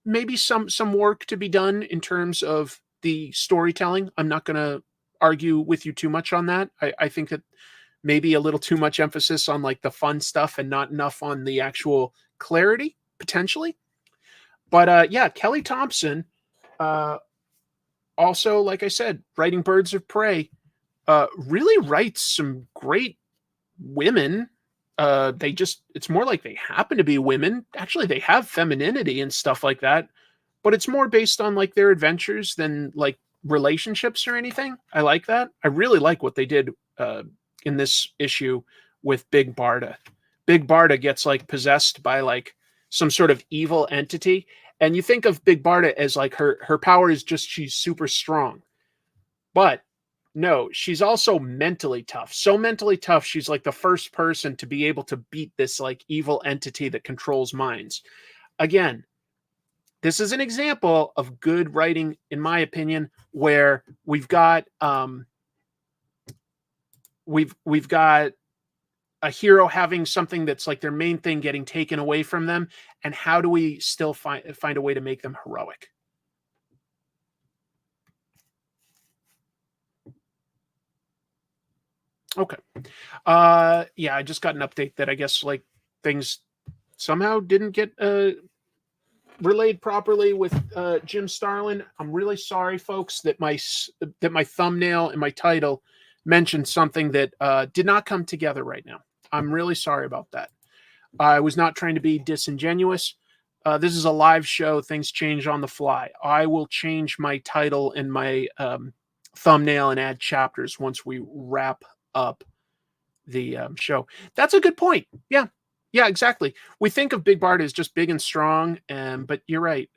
Maybe some work to be done in terms of the storytelling. I'm not going to argue with you too much on that. I think that maybe a little too much emphasis on like the fun stuff and not enough on the actual clarity, potentially. But yeah, Kelly Thompson, also, like I said, writing Birds of Prey, really writes some great women. It's more like they happen to be women. Actually, they have femininity and stuff like that, but it's more based on like their adventures than like relationships or anything. I like that. I really like what they did in this issue with Big Barda. Big Barda gets like possessed by like some sort of evil entity, and you think of Big Barda as like her power is just she's super strong, but no, she's also mentally tough. So mentally tough, she's like the first person to be able to beat this like evil entity that controls minds. Again, this is an example of good writing, in my opinion, where we've got we've got a hero having something that's like their main thing getting taken away from them, and how do we still find a way to make them heroic? Okay. Yeah, I just got an update that I guess like things somehow didn't get relayed properly with Jim Starlin. I'm really sorry, folks, that my thumbnail and my title mentioned something that did not come together right now. I'm really sorry about that. I was not trying to be disingenuous. This is a live show. Things change on the fly. I will change my title and my thumbnail and add chapters once we wrap up the show. That's a good point. Yeah, exactly. We think of Big Bart as just big and strong, but you're right.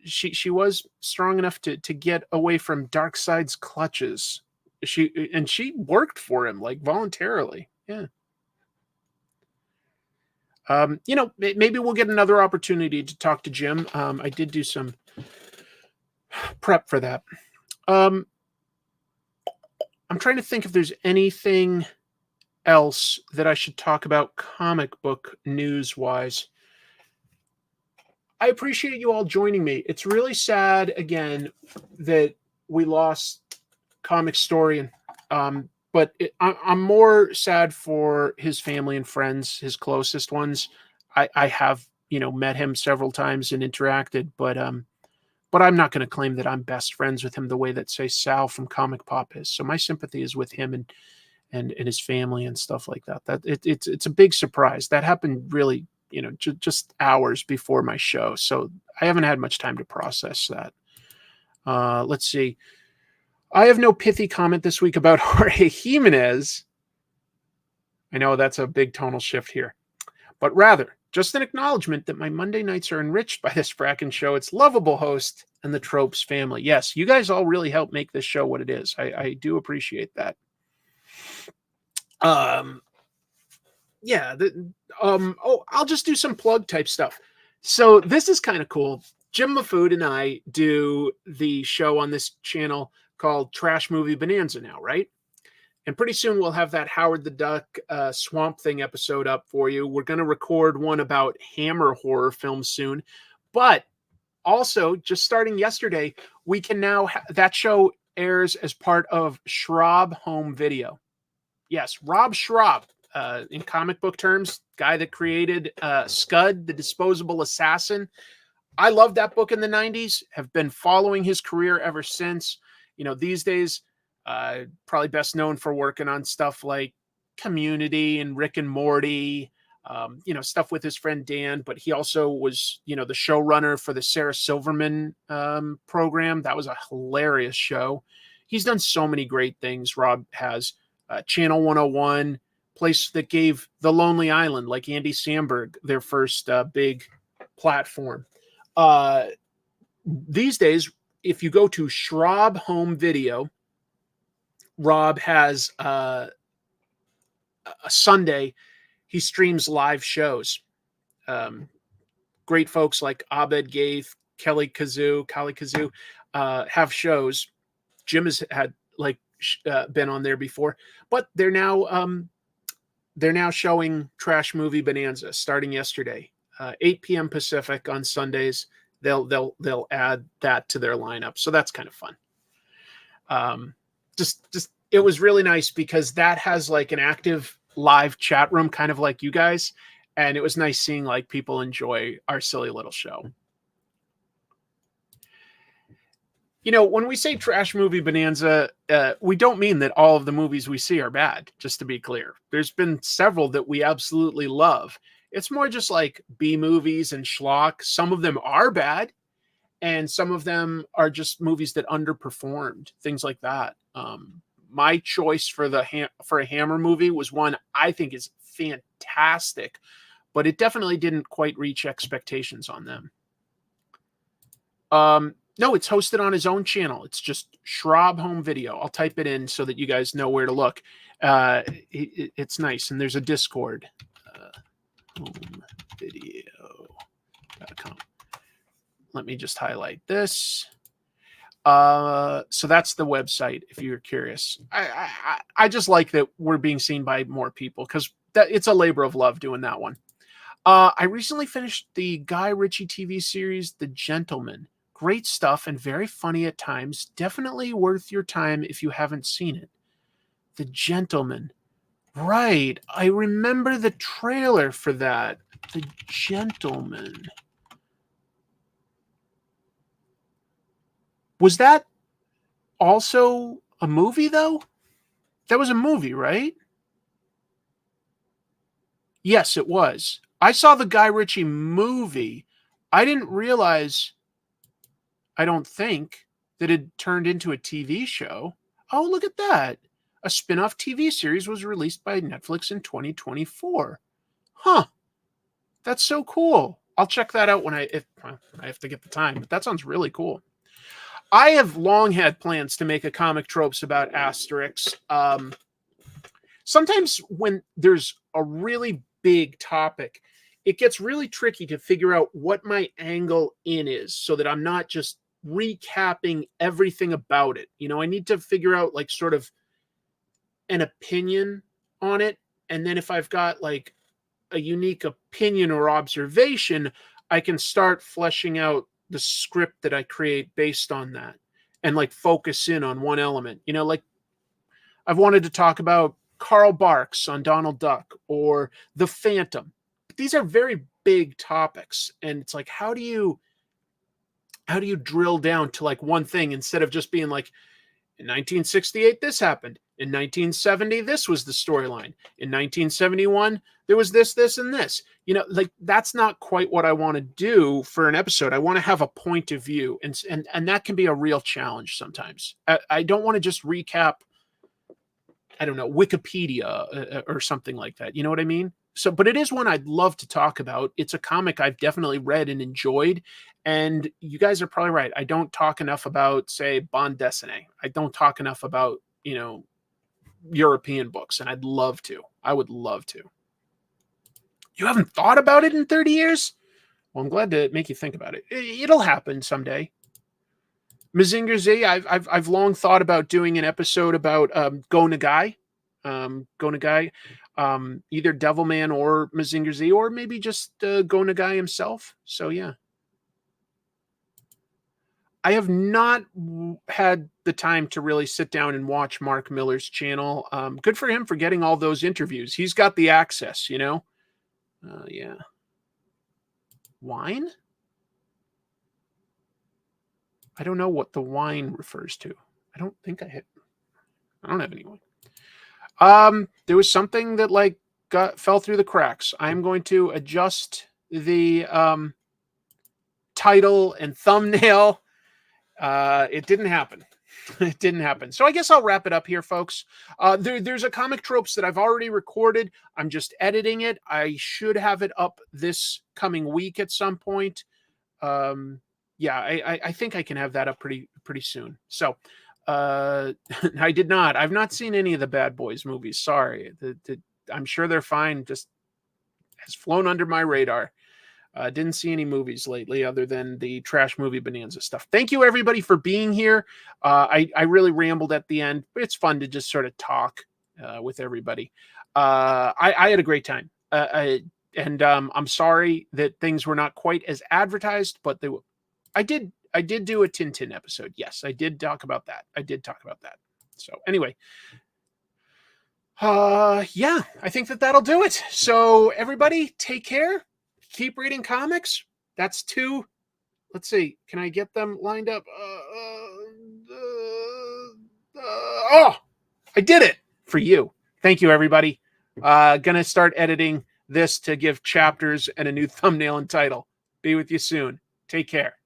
She was strong enough to get away from Darkseid's clutches. She worked for him like voluntarily. Yeah. Maybe we'll get another opportunity to talk to Jim. I did do some prep for that. I'm trying to think if there's anything else that I should talk about comic book news-wise. I appreciate you all joining me. It's really sad, again, that we lost Comicstorian. But I'm more sad for his family and friends, his closest ones. I have, met him several times and interacted, but I'm not going to claim that I'm best friends with him the way that, say, Sal from Comic Pop is. So my sympathy is with him and his family and stuff like that. It's a big surprise. That happened really, just hours before my show. So I haven't had much time to process that. Let's see. I have no pithy comment this week about Jorge Jimenez. I know that's a big tonal shift here, but rather just an acknowledgement that my Monday nights are enriched by this Bracken show, its lovable host, and the Tropes family. Yes, you guys all really help make this show what it is. I do appreciate that. I'll just do some plug type stuff. So this is kind of cool. Jim Mafood and I do the show on this channel called Trash Movie Bonanza now, right? And pretty soon we'll have that Howard the Duck Swamp Thing episode up for you. We're going to record one about Hammer horror films soon. But also, just starting yesterday, we can now, that show airs as part of Schraub Home Video. Yes, Rob Schraub, in comic book terms, guy that created Scud, the Disposable Assassin. I loved that book in the 90s, have been following his career ever since. These days, probably best known for working on stuff like Community and Rick and Morty, stuff with his friend Dan, but he also was, the showrunner for the Sarah Silverman program. That was a hilarious show. He's done so many great things. Rob has Channel 101, place that gave The Lonely Island, like Andy Samberg, their first big platform. These days, if you go to Schraub Home Video, Rob has a Sunday. He streams live shows. Great folks like Abed Gaith, Kali Kazoo have shows. Jim has had been on there before, but they're now showing Trash Movie Bonanza starting yesterday, 8 p.m. Pacific on Sundays. They'll add that to their lineup. So that's kind of fun. Just it was really nice because that has like an active live chat room, kind of like you guys. And it was nice seeing like people enjoy our silly little show. When we say Trash Movie Bonanza, we don't mean that all of the movies we see are bad, just to be clear. There's been several that we absolutely love. It's more just like B movies and schlock. Some of them are bad, and some of them are just movies that underperformed, things like that. My choice for a Hammer movie was one I think is fantastic, but it definitely didn't quite reach expectations on them. No, it's hosted on his own channel. It's just Schraub Home Video. I'll type it in so that you guys know where to look. It's nice, and there's a Discord. homevideo.com. Let me just highlight this. So that's the website if you're curious. I just like that we're being seen by more people because it's a labor of love doing that one. I recently finished the Guy Ritchie TV series, The Gentleman. Great stuff and very funny at times. Definitely worth your time if you haven't seen it. The Gentleman. Right. I remember the trailer for that. The Gentleman. Was that also a movie, though? That was a movie, right? Yes, it was. I saw the Guy Ritchie movie. I didn't realize, I don't think, that it turned into a TV show. Oh, look at that. A spin-off TV series was released by Netflix in 2024. Huh. That's so cool. I'll check that out when I have to get the time, but that sounds really cool. I have long had plans to make a comic tropes about Asterix. Sometimes when there's a really big topic, it gets really tricky to figure out what my angle in is so that I'm not just recapping everything about it. You know, I need to figure out like sort of an opinion on it. And then if I've got like a unique opinion or observation, I can start fleshing out the script that I create based on that and like focus in on one element. You know, like I've wanted to talk about Carl Barks on Donald Duck or the Phantom. These are very big topics, and it's like, how do you drill down to like one thing instead of just being like, in 1968 this happened, in 1970 this was the storyline, in 1971 there was this and this. You know, like that's not quite what I want to do for an episode. I want to have a point of view, and that can be a real challenge sometimes. I don't want to just recap, I don't know, Wikipedia or something like that. You know what I mean? So, but it is one I'd love to talk about. It's a comic I've definitely read and enjoyed. And you guys are probably right. I don't talk enough about, say, bande dessinée. I don't talk enough about, you know, European books. And I'd love to. I would love to. You haven't thought about it in 30 years? Well, I'm glad to make you think about it. It'll happen someday. Mazinger Z, I've long thought about doing an episode about Go Nagai. Go Nagai. Either Devilman or Mazinger Z, or maybe just Go Nagai himself. So yeah, I have not had the time to really sit down and watch Mark Miller's channel. Good for him for getting all those interviews. He's got the access, you know. Yeah. Wine? I don't know what the wine refers to. I don't think I don't have any wine. There was something that like fell through the cracks. I'm going to adjust the title and thumbnail. It didn't happen. It didn't happen. So I guess I'll wrap it up here, folks. There's a Comic Tropes that I've already recorded. I'm just editing it. I should have it up this coming week at some point. Yeah, I think I can have that up pretty soon. So I did not. I've not seen any of the Bad Boys movies. Sorry. I'm sure they're fine. Just has flown under my radar. Didn't see any movies lately other than the trash movie Bonanza stuff. Thank you, everybody, for being here. I really rambled at the end, but it's fun to just sort of talk with everybody. I had a great time. And I'm sorry that things were not quite as advertised, but they were. I did do a Tintin episode. Yes, I did talk about that. So anyway, yeah, I think that'll do it. So everybody take care. Keep reading comics. That's 2. Let's see. Can I get them lined up? Oh, I did it for you. Thank you, everybody. Gonna start editing this to give chapters and a new thumbnail and title. Be with you soon. Take care.